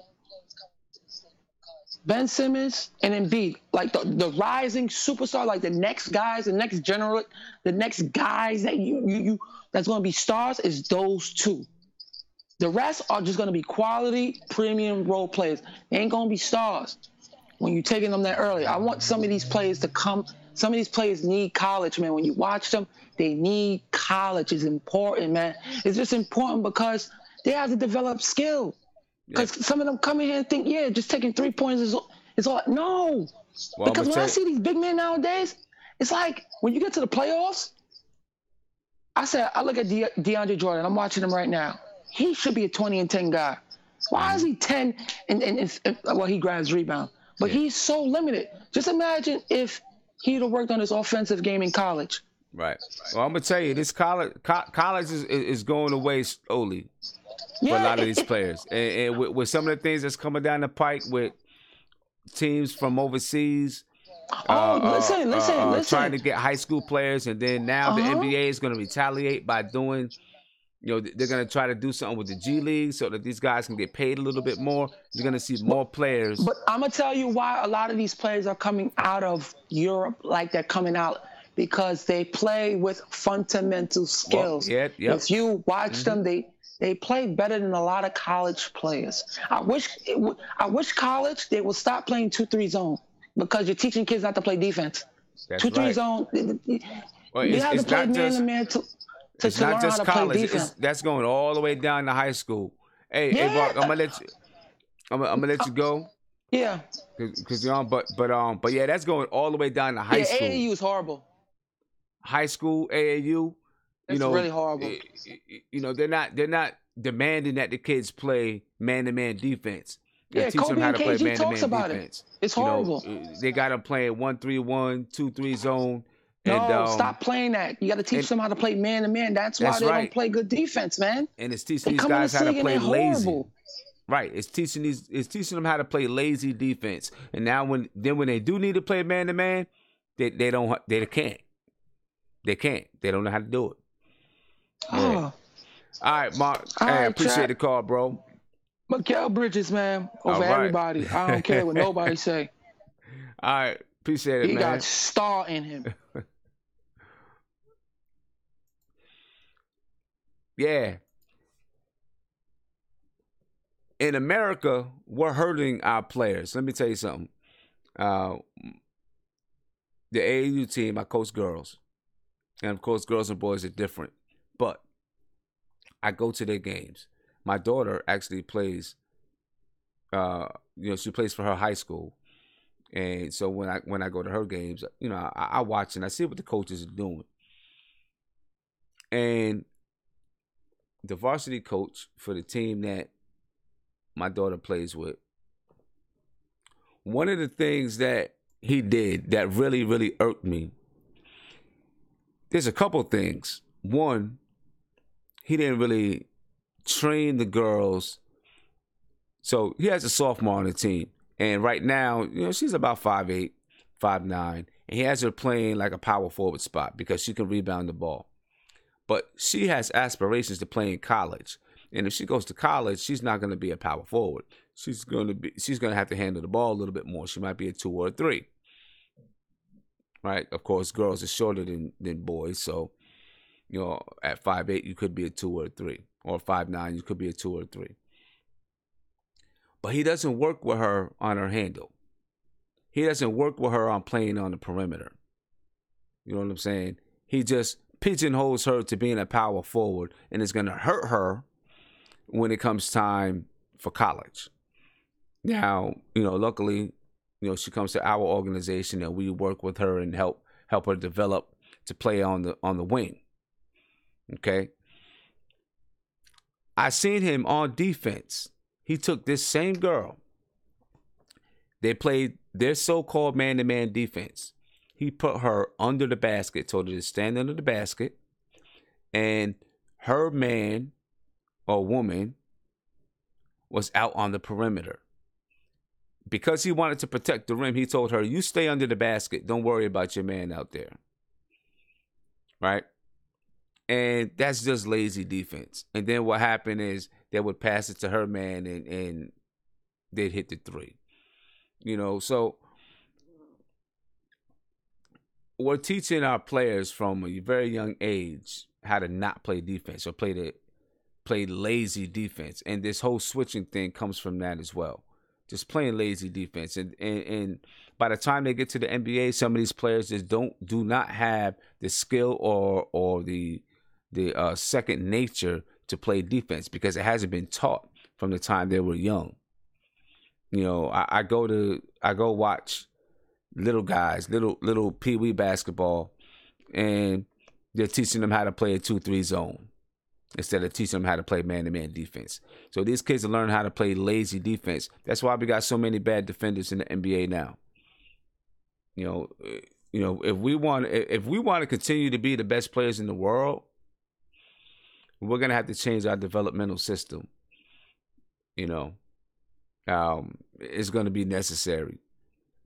Ben Simmons, and Embiid. Like the rising superstar, like the next guys, the next guys that you that's going to be stars is those 2. The rest are just going to be quality premium role players. They ain't going to be stars when you're taking them that early. I want some of these players to come. Some of these players need college, man. When you watch them, they need college. It's important, man. It's just important because they have to develop skill. Because some of them come in here and think, just taking 3 points is all. No. Well, because when I see these big men nowadays, it's like when you get to the playoffs, I look at DeAndre Jordan. I'm watching him right now. He should be a 20 and 10 guy. Why is he 10 and he grabs rebound? But he's so limited. Just imagine if he'd have worked on his offensive game in college. Right. Well, I'm gonna tell you, this college is going away slowly for a lot of these players, and with some of the things that's coming down the pike with teams from overseas. Listen. Trying to get high school players, and then now the NBA is going to retaliate by doing. They're going to try to do something with the G League so that these guys can get paid a little bit more. You're going to see more players. But I'm going to tell you why a lot of these players are coming out of Europe like they're coming out, because they play with fundamental skills. Well, If you watch them, they play better than a lot of college players. I wish college, they will stop playing 2-3 zone because you're teaching kids not to play defense. 2-3 zone, you have to play man-to-man it's not just college. That's going all the way down to high school. Hey, Mark, I'm gonna let you go. Yeah. Because but yeah, that's going all the way down to high school. AAU is horrible. High school AAU, it's really horrible. They're not demanding that the kids play man-to-man defense. They teach Kobe them how to play man-to-man defense. It's horrible. They got them playing 1-3-1, 2-3 zone. No, stop playing that. You got to teach them how to play man-to-man. That's why they don't play good defense, man. And it's teaching these guys how to play lazy. Right. It's teaching them how to play lazy defense. And now when they do need to play man-to-man, they can't. They can't. They don't know how to do it. Yeah. All right, Mark. I appreciate the call, bro. Mikal Bridges, man, over everybody. I don't care what nobody say. All right. Appreciate it, man. He got star in him. Yeah. in America, we're hurting our players. Let me tell you something. The AAU team, I coach girls. And of course, girls and boys are different. But I go to their games. My daughter actually plays, she plays for her high school. And so when I go to her games, I watch and I see what the coaches are doing. And the varsity coach for the team that my daughter plays with, one of the things that he did that really, really irked me, there's a couple things. One, he didn't really train the girls. So he has a sophomore on the team. And right now, she's about 5'8", 5'9", and he has her playing like a power forward spot because she can rebound the ball. But she has aspirations to play in college. And if she goes to college, she's not going to be a power forward. She's going to have to handle the ball a little bit more. She might be a 2 or a 3. Right? Of course, girls are shorter than boys. So, at 5'8", you could be a 2 or a 3. Or 5'9", you could be a 2 or a 3. But he doesn't work with her on her handle. He doesn't work with her on playing on the perimeter. You know what I'm saying? He just pigeonholes her to being a power forward, and it's going to hurt her when it comes time for college. Now, luckily, she comes to our organization and we work with her and help her develop to play on the wing. Okay? I seen him on defense. He took this same girl. They played their so-called man-to-man defense. He put her under the basket, told her to stand under the basket, and her man or woman was out on the perimeter. Because he wanted to protect the rim, he told her, you stay under the basket. Don't worry about your man out there. Right? And that's just lazy defense. And then what happened is they would pass it to her man and they'd hit the 3. So we're teaching our players from a very young age how to not play defense or play lazy defense. And this whole switching thing comes from that as well. Just playing lazy defense. And by the time they get to the NBA, some of these players just do not have the skill or the second nature to play defense because it hasn't been taught from the time they were young. I go watch little guys, little pee-wee basketball, and they're teaching them how to play a 2-3 zone instead of teaching them how to play man-to-man defense. So these kids are learning how to play lazy defense. That's why we got so many bad defenders in the NBA now. If we want to continue to be the best players in the world, we're gonna have to change our developmental system. It's gonna be necessary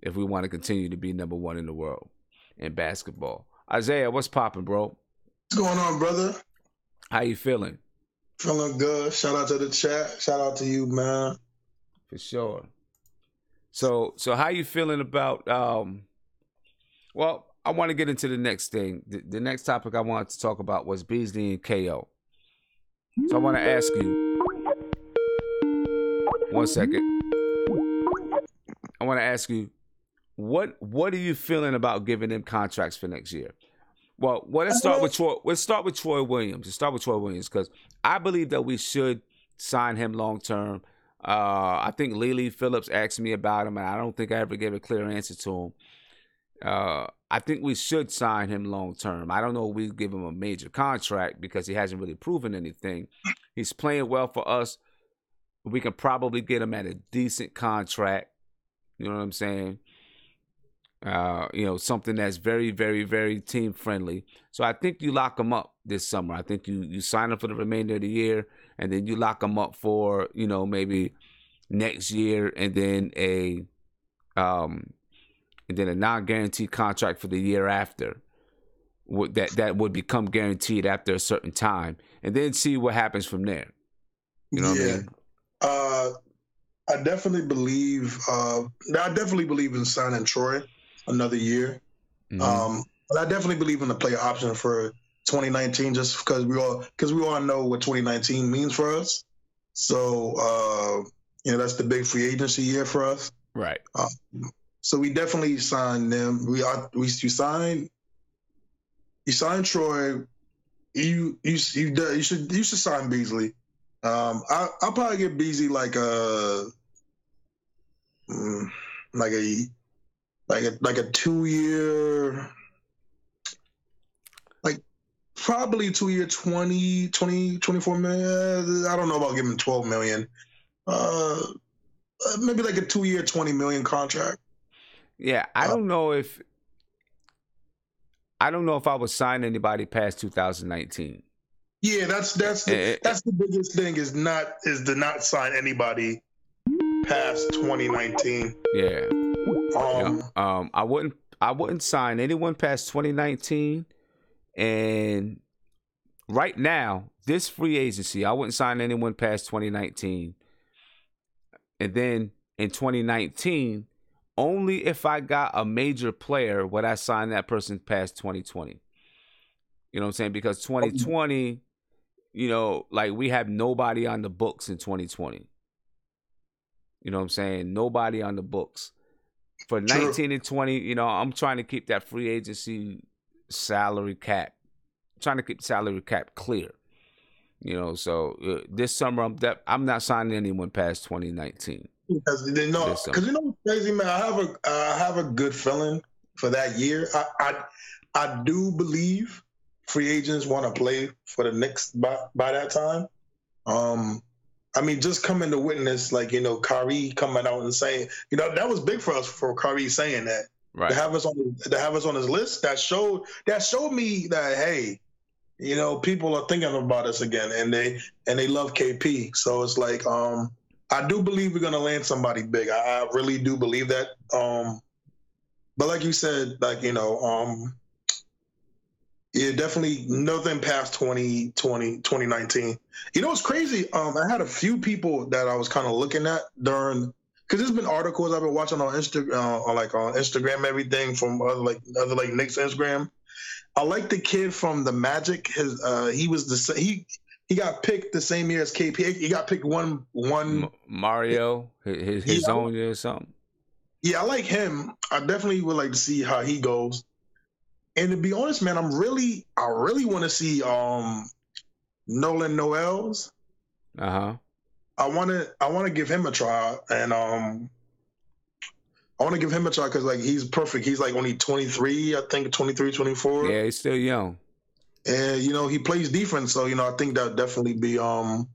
if we want to continue to be number 1 in the world in basketball. Isaiah, what's popping, bro? What's going on, brother? How you feeling? Feeling good. Shout out to the chat. Shout out to you, man. For sure. So how you feeling about? Well, I want to get into the next thing. The next topic I wanted to talk about was Beasley and KO. So I want to ask you. 1 second. I want to ask you, what are you feeling about giving them contracts for next year? Well, let's start with Troy. Let's start with Troy Williams. Let's start with Troy Williams because I believe that we should sign him long term. I think Lily Phillips asked me about him, and I don't think I ever gave a clear answer to him. I think we should sign him long term. I don't know if we give him a major contract because he hasn't really proven anything. He's playing well for us. We can probably get him at a decent contract. You know what I'm saying? Something that's very, very, very team friendly. So I think you lock him up this summer. I think you sign him for the remainder of the year, and then you lock him up for maybe next year, and then a non-guaranteed contract for the year after. That would become guaranteed after a certain time, and then see what happens from there. You know what I mean? I definitely believe in signing Troy another year. Mm-hmm. But I definitely believe in the player option for 2019 just because we all know what 2019 means for us. So That's the big free agency year for us. Right. So we definitely signed them. You signed Troy. You should sign Beasley. I'll probably give Beasley like a 2-year, probably 2-year, 24 million. I don't know about giving him 12 million. Maybe like a 2-year, 20 million contract. Yeah, I don't know if I would sign anybody past 2019. Yeah, that's the biggest thing is to not sign anybody past 2019. Yeah. I wouldn't sign anyone past 2019, and right now this free agency I wouldn't sign anyone past 2019, and then in 2019 only if I got a major player would I sign that person past 2020. You know what I'm saying? Because 2020, we have nobody on the books in 2020. You know what I'm saying? Nobody on the books. For 19 and 20, I'm trying to keep that free agency salary cap. Trying to keep the salary cap clear. So this summer I'm not signing anyone past 2019. Because what's crazy, man. I have a good feeling for that year. I do believe free agents want to play for the Knicks by that time. Just coming to witness, Kyrie coming out and saying, that was big for us for Kyrie saying that. Right. To have us on his list, that showed me that, hey, people are thinking about us again, and they love KP. So it's like, I do believe we're gonna land somebody big. I really do believe that. But like you said, yeah, definitely nothing past 2019. It's crazy. I had a few people that I was kind of looking at because there's been articles I've been watching on Instagram, everything from other Knicks Instagram. I like the kid from the Magic. He got picked the same year as KP. He got picked one Mario, his own year or something. Yeah, I like him. I definitely would like to see how he goes. And to be honest, man, I really want to see Nolan Noels. Uh-huh. I want to give him a try, and I want to give him a try because he's perfect. He's only 23, I think 23, 24. Yeah, he's still young. And he plays defense, so I think that would definitely be a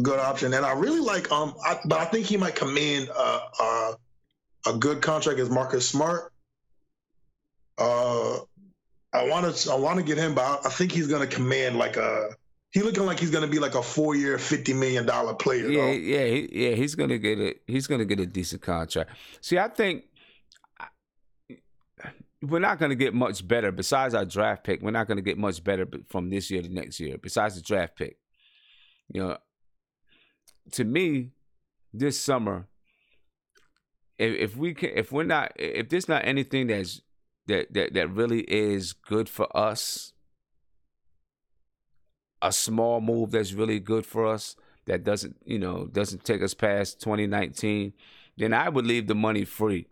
good option. And I really like but I think he might command a good contract as Marcus Smart. I want to get him, but I think he's going to command he looking like he's going to be like a 4-year, $50 million player. Yeah. He's going to get it. He's going to get a decent contract. See, I think we're not going to get much better besides our draft pick. We're not going to get much better from this year to next year besides the draft pick. To me, this summer, if there's not anything that really is good for us, a small move that's really good for us that doesn't take us past 2019, then I would leave the money free.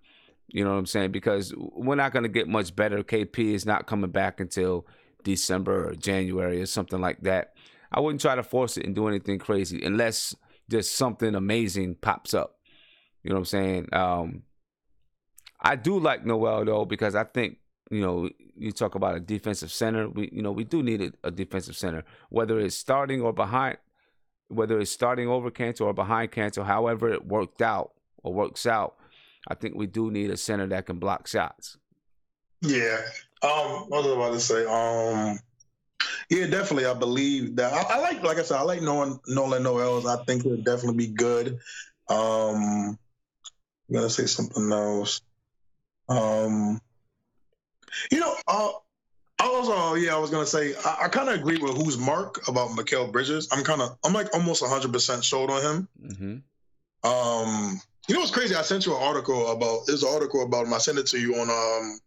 You know what I'm saying? Because we're not going to get much better. KP is not coming back until December or January or something like that. I wouldn't try to force it and do anything crazy unless just something amazing pops up. You know what I'm saying? I do like Noel though, because I think, you talk about a defensive center. We do need a defensive center, whether it's starting or behind, whether it's starting over Cantor or behind Cantor, however it works out. I think we do need a center that can block shots. Yeah. What was I about to say? Yeah, definitely. I believe that. I like Nolan Noels. I think he'll definitely be good. I'm gonna say something else. I was gonna say I kind of agree with who's Mark about Mikal Bridges. I'm almost 100% sold on him. Mm-hmm. What's crazy? I sent you an article about him. I sent it to you on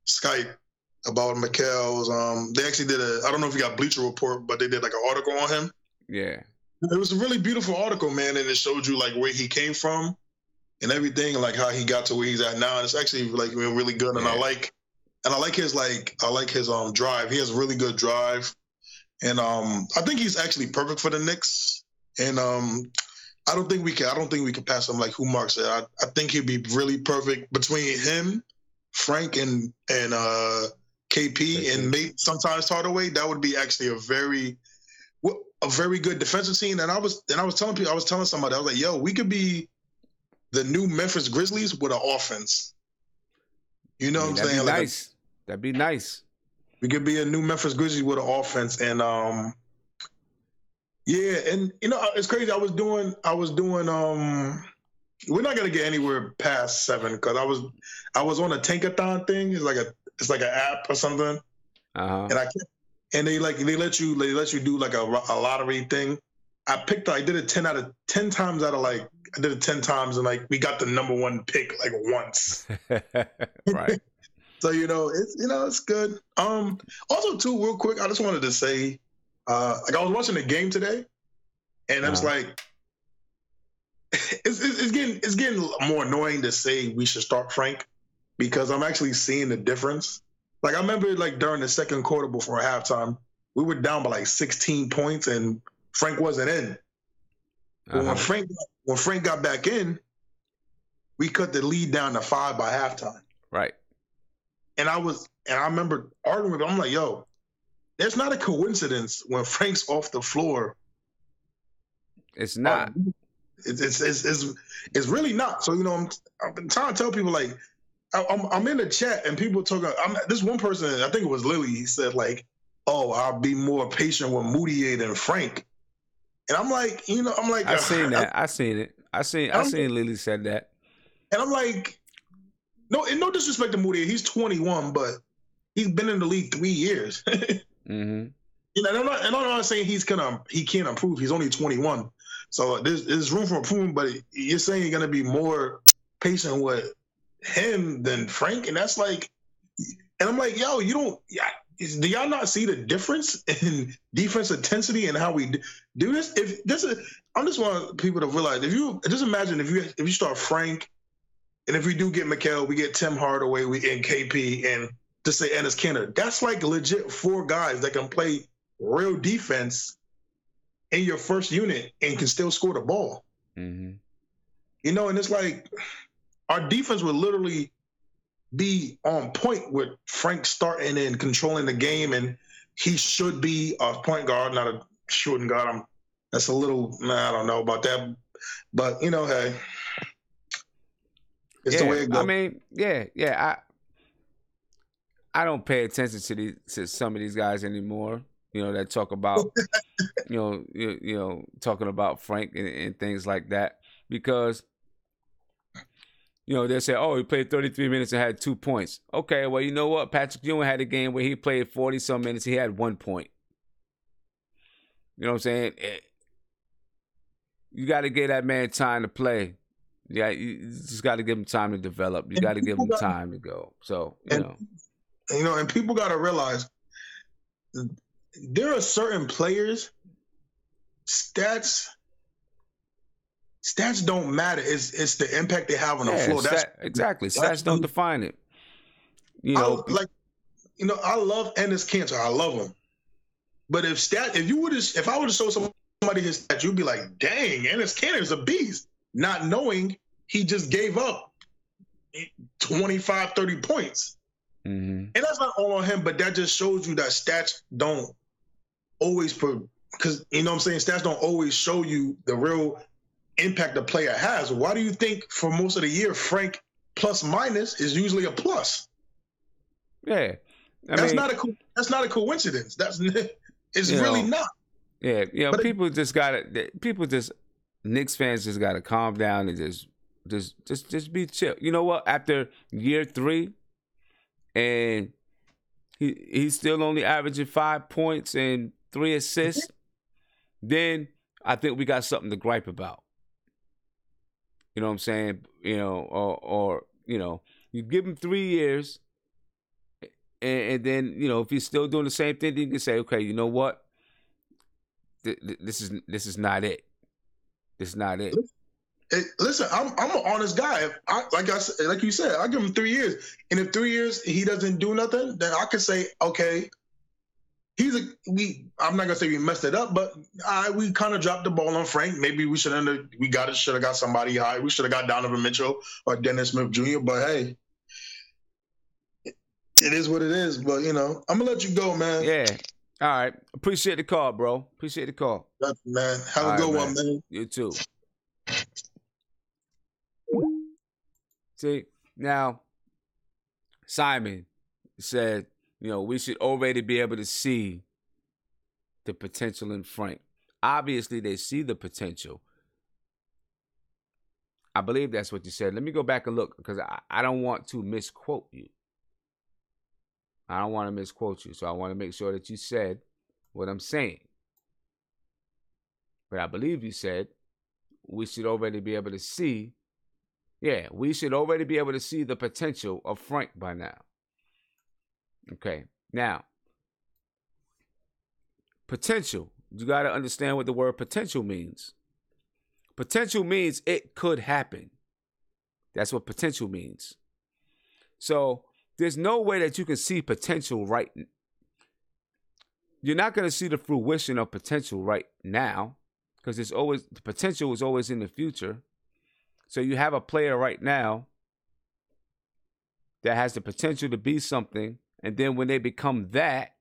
Skype about Mikal's. They actually did I don't know if you got Bleacher Report, but they did an article on him. Yeah. It was a really beautiful article, man, and it showed you like where he came from and everything, and like how he got to where he's at now. And it's actually like really good, and Yeah. I like his drive. He has really good drive, and I think he's actually perfect for the Knicks. And I don't think we can pass him like who Mark said. I think he'd be really perfect between him, Frank, and KP, and maybe sometimes Hardaway. That would be actually a very good defensive team. And I was telling somebody, I was like, yo, we could be the new Memphis Grizzlies with an offense. You know what I'm saying? Nice. That'd be nice. We could be a new Memphis Grizzlies with an offense. And yeah, and you know, it's crazy. I was doing we're not gonna get anywhere past 7 because I was on a Tankathon thing. It's like an app or something. Uh-huh. And they let you do like a lottery thing. I did it 10 times and like we got the number 1 pick like once. Right. So it's good. Also too, real quick, I just wanted to say, like I was watching the game today, and it was like it's getting more annoying to say we should start Frank because I'm actually seeing the difference. Like I remember like during the second quarter before halftime, we were down by like 16 points and Frank wasn't in. But when Frank got back in, we cut the lead down to 5 by halftime. Right. And I remember arguing with him. I'm like, yo, there's not a coincidence when Frank's off the floor. It's not. It's really not. So I've been trying to tell people like I'm in the chat and people talking. This one person, I think it was Lily. He said like, "Oh, I'll be more patient with Mudiay than Frank." And I'm like, I seen that. I seen it. I seen Lily said that. And I'm like, no disrespect to Mudiay. He's 21, but he's been in the league 3 years. Mm-hmm. I'm not saying he can't improve. He's only 21, so there's room for improvement. But you're saying you're gonna be more patient with him than Frank, and that's like, and I'm like, yo, do y'all not see the difference in defense intensity and how we do this? I'm just want people to realize just imagine if you start Frank, and if we do get Mikal, we get Tim Hardaway, and KP, and to say Enes Kanter, that's like legit 4 guys that can play real defense in your first unit and can still score the ball. Mm-hmm. And it's like our defense would literally be on point with Frank starting and controlling the game, and he should be a point guard, not a shooting guard. That's a little, I don't know about that, but hey, it's the way it goes. I mean, yeah. I don't pay attention to some of these guys anymore. That talk about, talking about Frank and things like that because, they say, oh, he played 33 minutes and had 2 points. Okay, well, you know what? Patrick Ewing had a game where he played 40-some minutes. He had 1 point. You know what I'm saying? You got to give that man time to play. Yeah, you just got to give him time to develop. You got to give him time to go. So, and people got to realize there are certain players, stats don't matter. It's the impact they have on the floor. Exactly. Stats don't define it. I love Enes Kanter. I love him. But if I would have showed somebody his stats, you'd be like, dang, Enes Kanter is a beast. Not knowing he just gave up 25, 30 points. Mm-hmm. And that's not all on him, but that just shows you that stats don't always because stats don't always show you the real impact the player has. Why do you think for most of the year Frank plus minus is usually a plus? Yeah, that's not a coincidence. It's really not. Yeah, but people just Knicks fans just gotta calm down and just be chill. You know what? After year 3, and he's still only averaging 5 points and 3 assists, then I think we got something to gripe about. You know what I'm saying? Or you give him 3 years, and then if he's still doing the same thing, then you can say, okay, you know what? this is not it. This is not it. Hey, listen, I'm an honest guy. Like you said, I give him 3 years, and if 3 years he doesn't do nothing, then I could say, okay, I'm not gonna say we messed it up, but we kind of dropped the ball on Frank. Maybe we should have got somebody high. We should have got Donovan Mitchell or Dennis Smith Jr. But hey, it is what it is. But I'm gonna let you go, man. Yeah. All right. Appreciate the call, bro. Appreciate the call. Man, have a good one, man. You too. See, now, Simon said, we should already be able to see the potential in Frank. Obviously, they see the potential. I believe that's what you said. Let me go back and look, because I don't want to misquote you. I don't want to misquote you, so I want to make sure that you said what I'm saying. But I believe you said we should already be able to see. Yeah, we should already be able to see the potential of Frank by now. Okay, now, potential. You got to understand what the word potential means. Potential means it could happen. That's what potential means. So there's no way that you can see potential right. You're not going to see the fruition of potential right now, because the potential is always in the future. So you have a player right now that has the potential to be something, and then when they become that,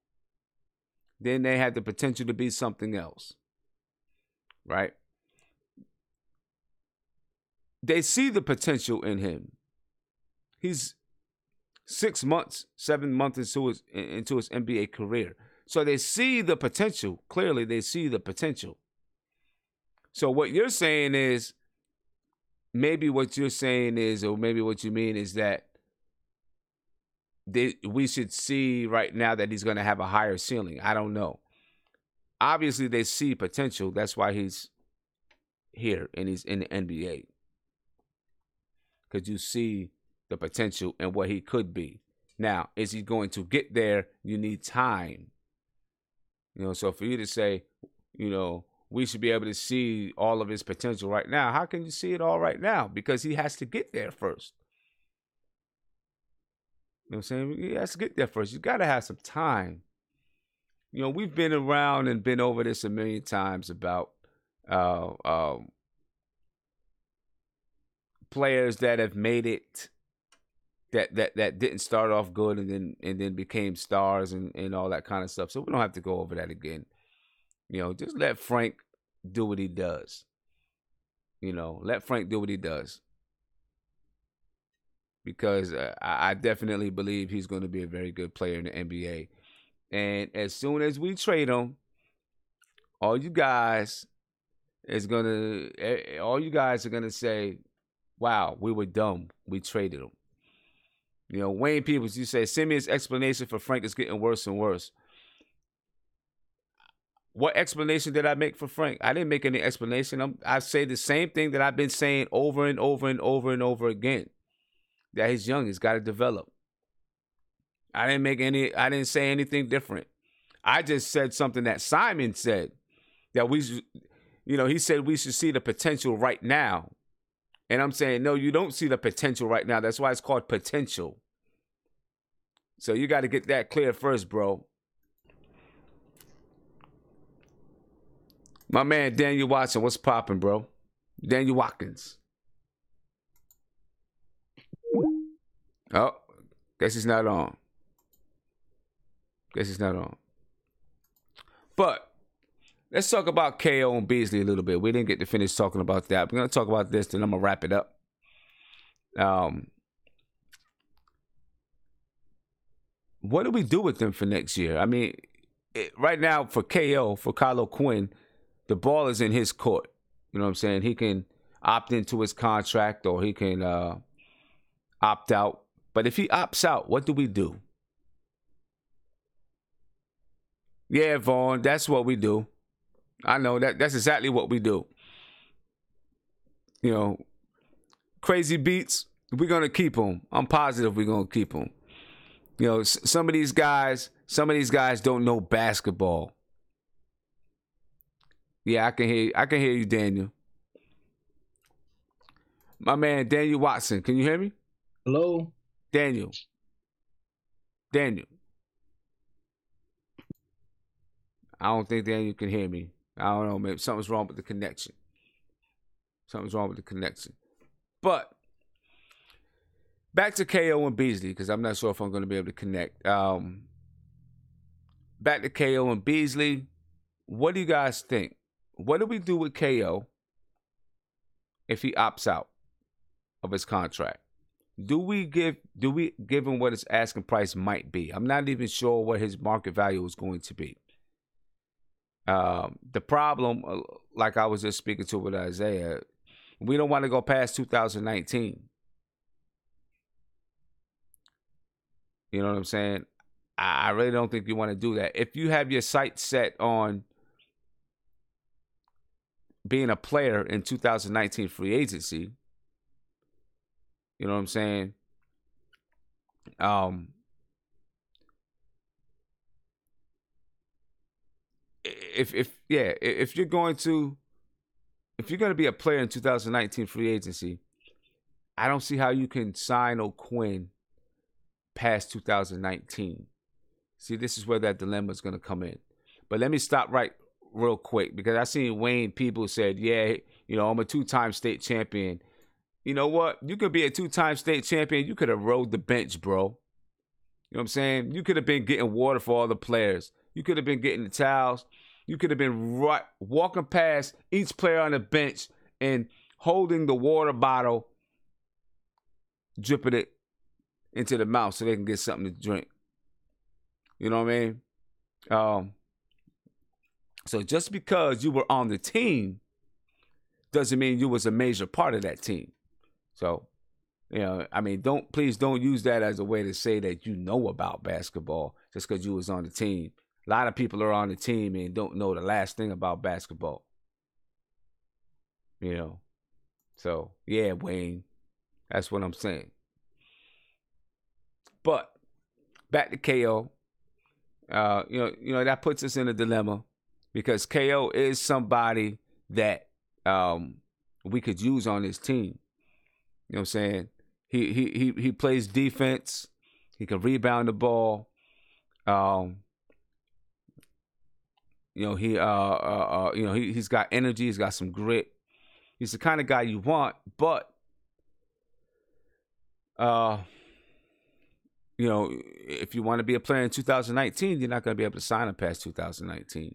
then they have the potential to be something else. Right? They see the potential in him. He's 7 months into his NBA career. So they see the potential. Clearly, they see the potential. So what you're saying is, maybe what you're saying is, or maybe what you mean is that we should see right now that he's going to have a higher ceiling. I don't know. Obviously, they see potential. That's why he's here and he's in the NBA. Because you see the potential and what he could be. Now, is he going to get there? You need time. So for you to say, we should be able to see all of his potential right now. How can you see it all right now? Because he has to get there first. You know what I'm saying? He has to get there first. You got to have some time. We've been around and been over this a million times about players that have made it, that didn't start off good and then became stars and all that kind of stuff. So we don't have to go over that again. Just let Frank do what he does. Let Frank do what he does. Because I definitely believe he's going to be a very good player in the NBA. And as soon as we trade him, all you guys are going to say, wow, we were dumb. We traded him. Wayne Peoples, you say, Simeon's explanation for Frank is getting worse and worse. What explanation did I make for Frank? I didn't make any explanation. I say the same thing that I've been saying over and over and over and over again. That he's young. He's got to develop. I didn't say anything different. I just said something that Simon said. That he said we should see the potential right now. And I'm saying, no, you don't see the potential right now. That's why it's called potential. So you got to get that clear first, bro. My man, Daniel Watson, what's popping, bro? Daniel Watkins. Oh, guess he's not on. But let's talk about KO and Beasley a little bit. We didn't get to finish talking about that. We're going to talk about this, then I'm going to wrap it up. What do we do with them for next year? I mean, right now for KO, for Kylo Quinn, the ball is in his court. You know what I'm saying? He can opt into his contract or he can opt out. But if he opts out, what do we do? Yeah, Vaughn, that's what we do. I know that's exactly what we do. Crazy Beats, we're going to keep them. I'm positive we're going to keep them. Some of these guys don't know basketball. Yeah, I can hear you. I can hear you, Daniel. My man, Daniel Watson. Can you hear me? Hello? Daniel. Daniel. I don't think Daniel can hear me. I don't know. Maybe something's wrong with the connection. Something's wrong with the connection. But back to KO and Beasley, because I'm not sure if I'm going to be able to connect. Back to KO and Beasley. What do you guys think? What do we do with KO if he opts out of his contract? Do we give him what his asking price might be? I'm not even sure what his market value is going to be. The problem, like I was just speaking to with Isaiah, we don't want to go past 2019. You know what I'm saying? I really don't think you want to do that. If you have your sights set on being a player in 2019 free agency, you know what I'm saying? If you're going to be a player in 2019 free agency, I don't see how you can sign O'Quinn past 2019. See, this is where that dilemma is going to come in. But let me stop right real quick, because I seen Wayne people said, yeah, I'm a 2-time state champion. You know what? You could be a 2-time state champion. You could have rode the bench, bro. You know what I'm saying? You could have been getting water for all the players. You could have been getting the towels. You could have been walking past each player on the bench and holding the water bottle, dripping it into the mouth so they can get something to drink. You know what I mean? So just because you were on the team doesn't mean you was a major part of that team. So, please don't use that as a way to say that you know about basketball just because you was on the team. A lot of people are on the team and don't know the last thing about basketball. So yeah, Wayne, that's what I'm saying. But back to KO, that puts us in a dilemma because KO is somebody that we could use on this team. You know what I'm saying? He plays defense. He can rebound the ball. He's got energy. He's got some grit. He's the kind of guy you want, but if you want to be a player in 2019, you're not going to be able to sign him past 2019.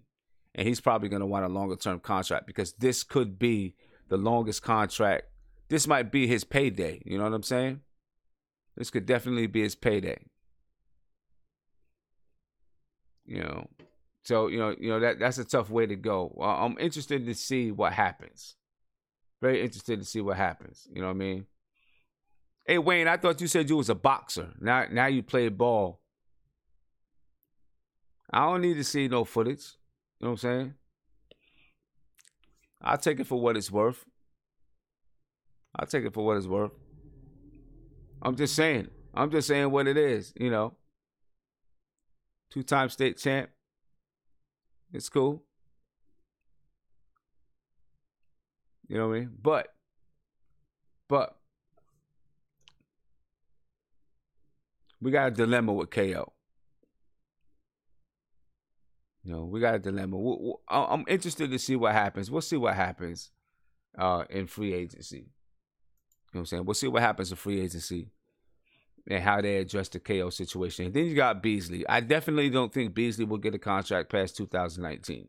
And he's probably going to want a longer-term contract because this could be the longest contract. This might be his payday. You know what I'm saying? This could definitely be his payday. So that's a tough way to go. I'm interested to see what happens. Very interested to see what happens. You know what I mean? Hey, Wayne, I thought you said you was a boxer. Now you play ball. I don't need to see no footage. You know what I'm saying? I'll take it for what it's worth. I'm just saying what it is, 2-time state champ. It's cool. You know what I mean? But we got a dilemma with KO. We got a dilemma. I'm interested to see what happens. We'll see what happens in free agency. You know what I'm saying? We'll see what happens in free agency and how they address the KO situation. And then you got Beasley. I definitely don't think Beasley will get a contract past 2019. You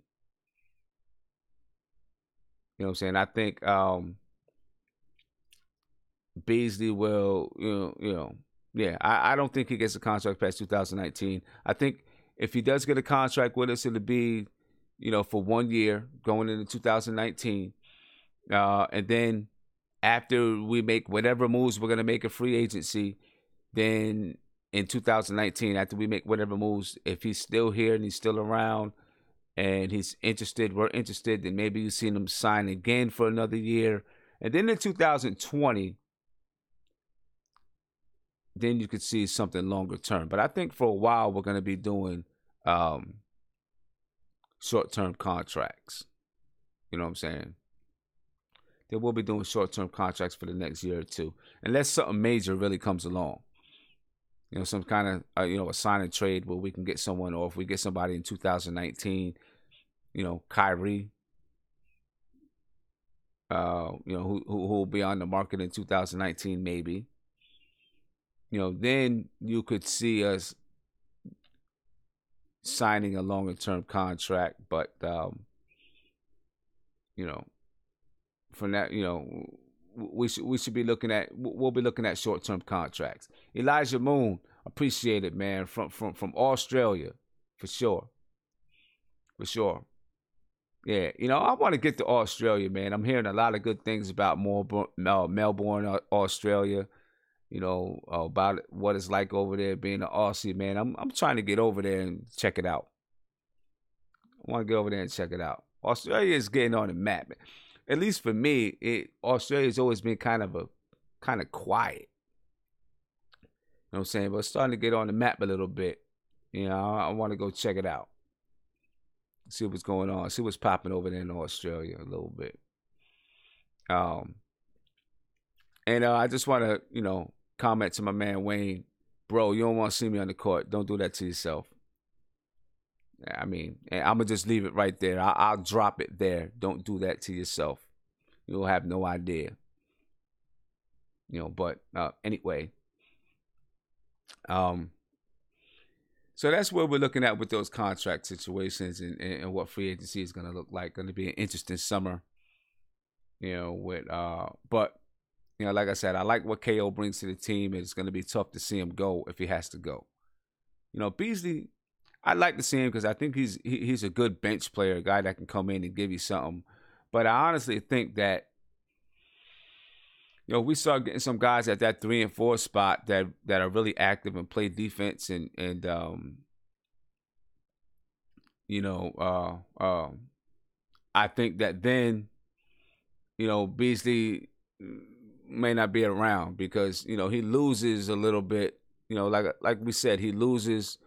know what I'm saying? I think Beasley will, I don't think he gets a contract past 2019. I think if he does get a contract with us, it'll be, for 1 year going into 2019. And then after we make whatever moves we're going to make a free agency, then in 2019, after we make whatever moves, if he's still here and he's still around and he's interested, we're interested, then maybe you see him sign again for another year. And then in 2020, then you could see something longer term. But I think for a while, we're going to be doing short-term contracts. You know what I'm saying? They will be doing short-term contracts for the next year or two, unless something major really comes along. Some kind of a sign and trade where we can get someone, or if we get somebody in 2019, Kyrie, who will be on the market in 2019 maybe. Then you could see us signing a longer term contract, but from that, we should be looking at, we'll be looking at short term contracts. Elijah Moon, appreciate it, man, from Australia, for sure. Yeah, I want to get to Australia, man. I'm hearing a lot of good things about Melbourne, Australia. About what it's like over there being an Aussie, man. I'm trying to get over there and check it out. I want to get over there and check it out. Australia is getting on the map, man. At least for me, Australia's always been kind of quiet. You know what I'm saying? But it's starting to get on the map a little bit. I want to go check it out. See what's going on. See what's popping over there in Australia a little bit. And I just want to, comment to my man Wayne, bro, you don't want to see me on the court. Don't do that to yourself. I mean, and I'm going to just leave it right there. I'll drop it there. Don't do that to yourself. You'll have no idea. But anyway. So that's what we're looking at with those contract situations and what free agency is going to look like. Going to be an interesting summer. But like I said, I like what KO brings to the team. It's going to be tough to see him go if he has to go. Beasley, I'd like to see him because I think he's a good bench player, a guy that can come in and give you something. But I honestly think that, we start getting some guys at that 3 and 4 spot that are really active and play defense and I think that then, Beasley may not be around because he loses a little bit. Like we said, he loses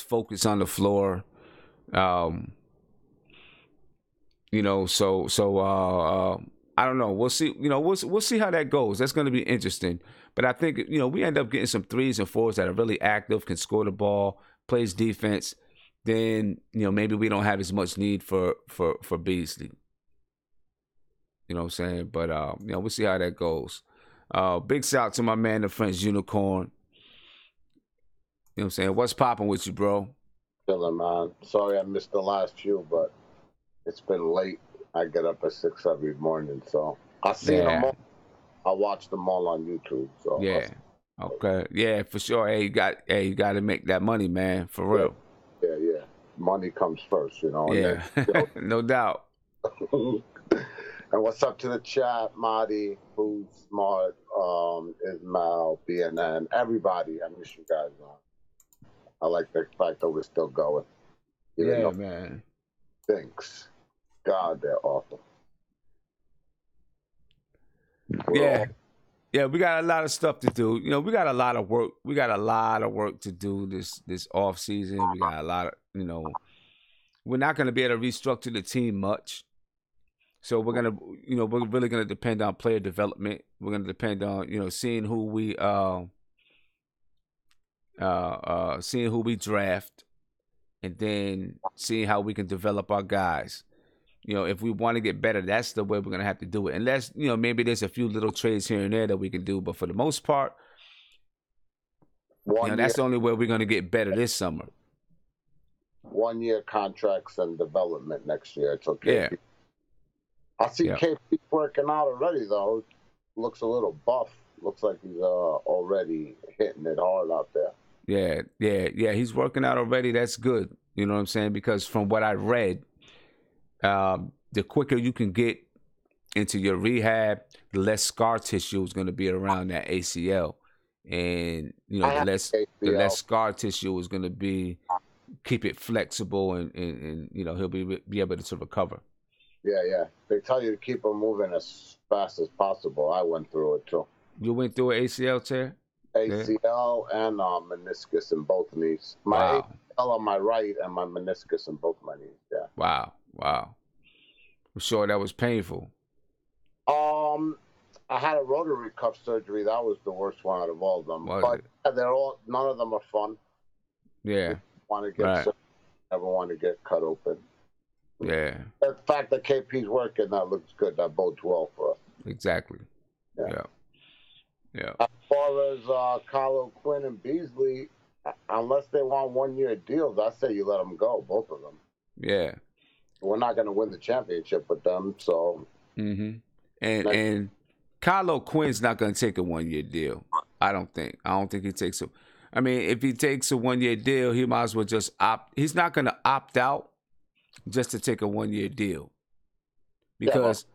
focus on the floor. So I don't know. We'll see. We'll see how that goes. That's going to be interesting. But I think we end up getting some 3s and 4s that are really active, can score the ball, plays defense. Then maybe we don't have as much need for Beasley. You know what I'm saying? But, we'll see how that goes. Big shout out to my man, the French Unicorn. You know what I'm saying? What's popping with you, bro? Chilling, man. Sorry I missed the last few, but it's been late. I get up at 6 every morning, so I seen them all. I watch them all on YouTube. So yeah. Okay. Yeah, for sure. Hey, you got to make that money, man. For real. Yeah. Money comes first, Yeah. Then, no doubt. And what's up to the chat, Madi, Who's Smart, Ismail, BNN, everybody. I miss you guys, man. I like the fact that we're still going. Man. Thanks. God, they're awful. Yeah, we got a lot of stuff to do. We got a lot of work. We got a lot of work to do this off season. We got a lot of, we're not going to be able to restructure the team much. So we're gonna, we're really gonna depend on player development. We're gonna depend on, seeing who we draft, and then seeing how we can develop our guys. If we want to get better, that's the way we're gonna have to do it. Unless, maybe there's a few little trades here and there that we can do, but for the most part, that's the only way we're gonna get better this summer. 1-year contracts and development next year. It's okay. Yeah. I see KP working out already, though. Looks a little buff. Looks like he's already hitting it hard out there. Yeah. He's working out already. That's good. You know what I'm saying? Because from what I read, the quicker you can get into your rehab, the less scar tissue is going to be around that ACL. And, the less scar tissue is going to be, keep it flexible and he'll be able to recover. Yeah. They tell you to keep them moving as fast as possible. I went through it too. You went through an ACL tear? ACL and meniscus in both knees. My ACL on my right and my meniscus in both my knees. Yeah. Wow. I'm sure that was painful. I had a rotary cuff surgery. That was the worst one out of all of them. Was But it? none of them are fun. Yeah. You want to get Right. sick, never want to get cut open. Yeah. The fact that KP's working, that looks good. That bodes well for us. Exactly. Yeah. Yeah. As far as Carlo Quinn and Beasley, unless they want 1-year deals, I say you let them go, both of them. Yeah. We're not going to win the championship with them, so. Mm-hmm. And Carlo Quinn's not going to take a 1-year deal. I don't think he takes a. I mean, if he takes a 1-year deal, he might as well just opt. He's not going to opt out just to take a 1-year deal. Because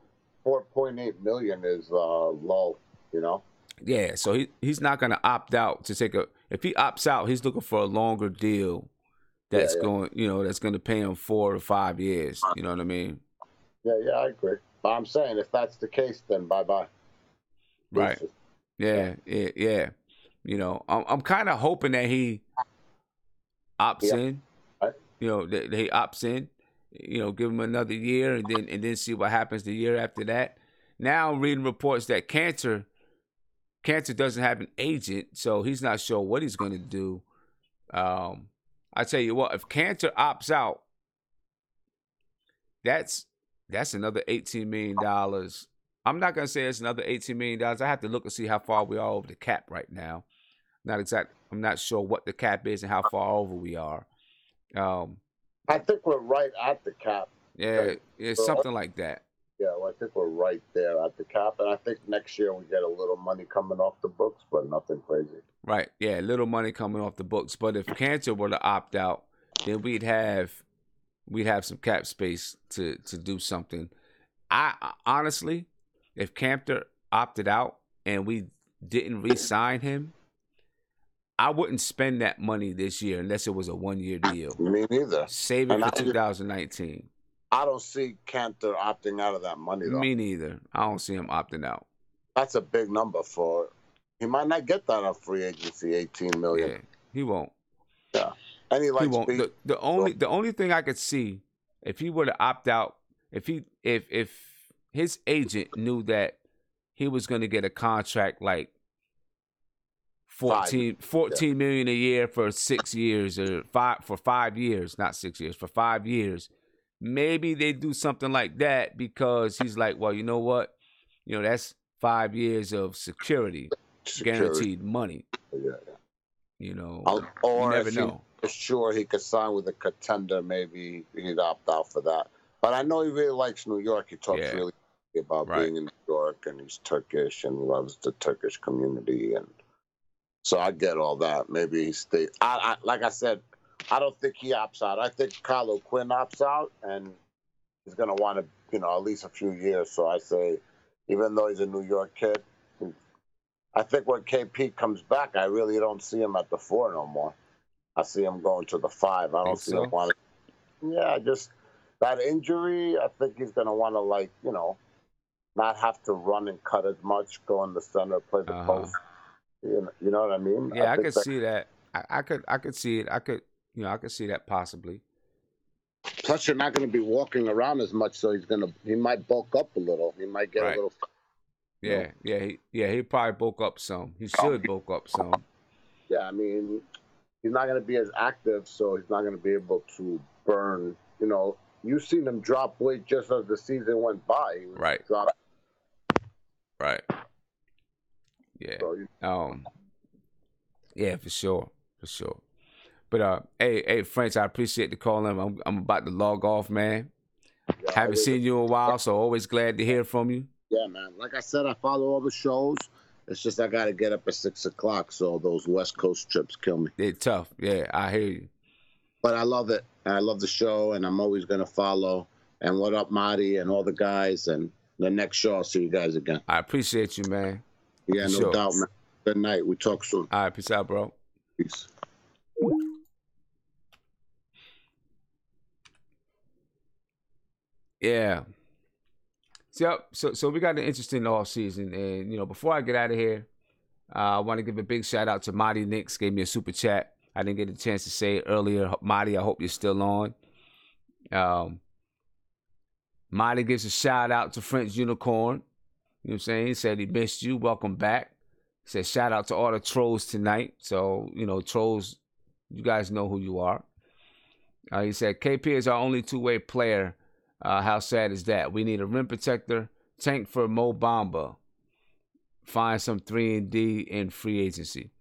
4.8 million is low, you know. Yeah, so he's not going to opt out to take a. If he opts out, he's looking for a longer deal. That's going, that's going to pay him 4 or 5 years. You know what I mean? Yeah, I agree. But I'm saying if that's the case, then bye-bye. Right. Yeah. I'm kind of hoping that he opts in. Right. That he opts in. Give him another year and then see what happens the year after that. Now I'm reading reports that Cantor doesn't have an agent, so he's not sure what he's going to do. I tell you what, if Cantor opts out, that's another $18 million. I'm not going to say it's another $18 million. I have to look and see how far we are over the cap right now. I'm not sure what the cap is and how far over we are. I think we're right at the cap. Yeah, it's something like that. Yeah, well, I think we're right there at the cap, and I think next year we get a little money coming off the books, but nothing crazy. Right, yeah, little money coming off the books. But if Cantor were to opt out, then we'd have some cap space to do something. I honestly, if Cantor opted out and we didn't re-sign him, I wouldn't spend that money this year unless it was a 1-year deal. Me neither. Save it for 2019. I don't see Cantor opting out of that money, though. Me neither. I don't see him opting out. That's a big number for. He might not get that on free agency, $18 million. Yeah, he won't. Yeah, and he won't. The only thing I could see if he were to opt out, if his agent knew that he was going to get a contract like $14 million a year for 6 years or 5 years, not 6 years, for 5 years. Maybe they do something like that because he's like, well, you know what? That's 5 years of security. Guaranteed money. Yeah. Or you never know. Sure, he could sign with a contender. Maybe he'd opt out for that. But I know he really likes New York. He talks really about being in New York, and he's Turkish and loves the Turkish community. And so I get all that. Maybe he stays. Like I said, I don't think he opts out. I think Carlo Quinn opts out, and he's going to want to, at least a few years. So I say, even though he's a New York kid, I think when KP comes back, I really don't see him at the 4 no more. I see him going to the 5. I don't see him wanting. Yeah, just that injury. I think he's going to want to, not have to run and cut as much, go in the center, play the post. You know what I mean? Yeah, I could see that. I could see it. I could see that possibly. Plus, you're not going to be walking around as much, so he might bulk up a little. He might get a little. Yeah. He probably bulk up some. He should bulk up some. Yeah, I mean, he's not going to be as active, so he's not going to be able to burn. You've seen him drop weight just as the season went by. Right. Right. Yeah. So, yeah, for sure. But hey, French, I appreciate the call. I'm about to log off, man. Yeah, haven't seen you in a while, so always glad to hear from you. Yeah, man. Like I said, I follow all the shows. It's just I got to get up at 6 o'clock, so those West Coast trips kill me. They're tough. Yeah, I hear you. But I love it. And I love the show, and I'm always going to follow. And what up, Marty, and all the guys. And the next show, I'll see you guys again. I appreciate you, man. Yeah, no doubt, man. Good night. We talk soon. All right, peace out, bro. Peace. Yeah. So we got an interesting off season, and before I get out of here, I want to give a big shout out to Mudiay Knicks. Gave me a super chat. I didn't get a chance to say it earlier. Mudiay, I hope you're still on. Marty gives a shout out to French Unicorn. You know what I'm saying? He said he missed you. Welcome back. He said shout out to all the trolls tonight. So, trolls, you guys know who you are. He said KP is our only two-way player. How sad is that? We need a rim protector, tank for Mo Bamba. Find some 3-and-D in free agency.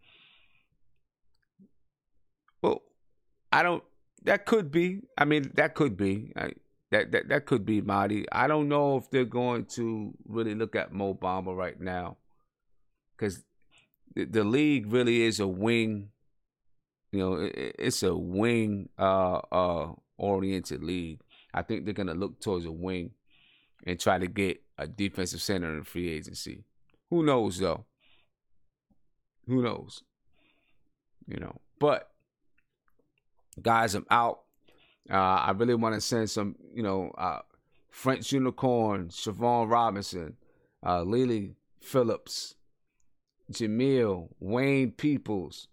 Well, that could be. I mean, that could be. That could be, Marty. I don't know if they're going to really look at Mo Bamba right now, because the league really is a wing. It's a wing oriented league. I think they're gonna look towards a wing and try to get a defensive center in free agency. Who knows though? Who knows? But guys, I'm out. I really want to send some, French Unicorn, Siobhan Robinson, Lily Phillips, Jamil, Wayne Peoples,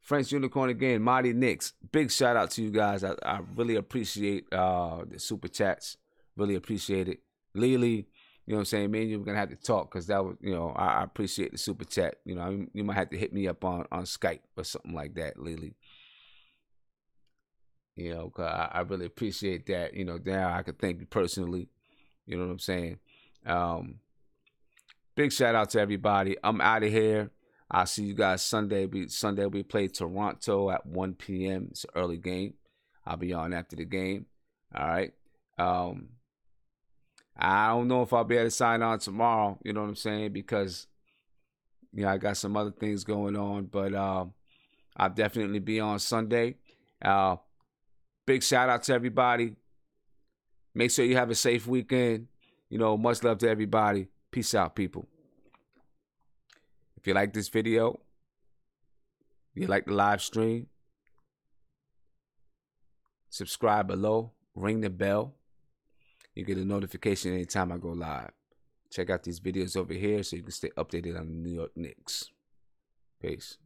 French Unicorn again, Mighty Knicks. Big shout out to you guys. I really appreciate the super chats. Really appreciate it. Lily, you know what I'm saying? Me and you we're going to have to talk, because that was, I appreciate the super chat. You might have to hit me up on Skype or something like that, Lily. I really appreciate that. Now I could thank you personally. You know what I'm saying? Big shout out to everybody. I'm out of here. I'll see you guys Sunday. Sunday we play Toronto at 1 p.m. It's an early game. I'll be on after the game. All right. I don't know if I'll be able to sign on tomorrow. You know what I'm saying? Because, I got some other things going on. But I'll definitely be on Sunday. Big shout out to everybody. Make sure you have a safe weekend. Much love to everybody. Peace out, people. If you like this video, you like the live stream, subscribe below, ring the bell. You get a notification anytime I go live. Check out these videos over here so you can stay updated on the New York Knicks. Peace.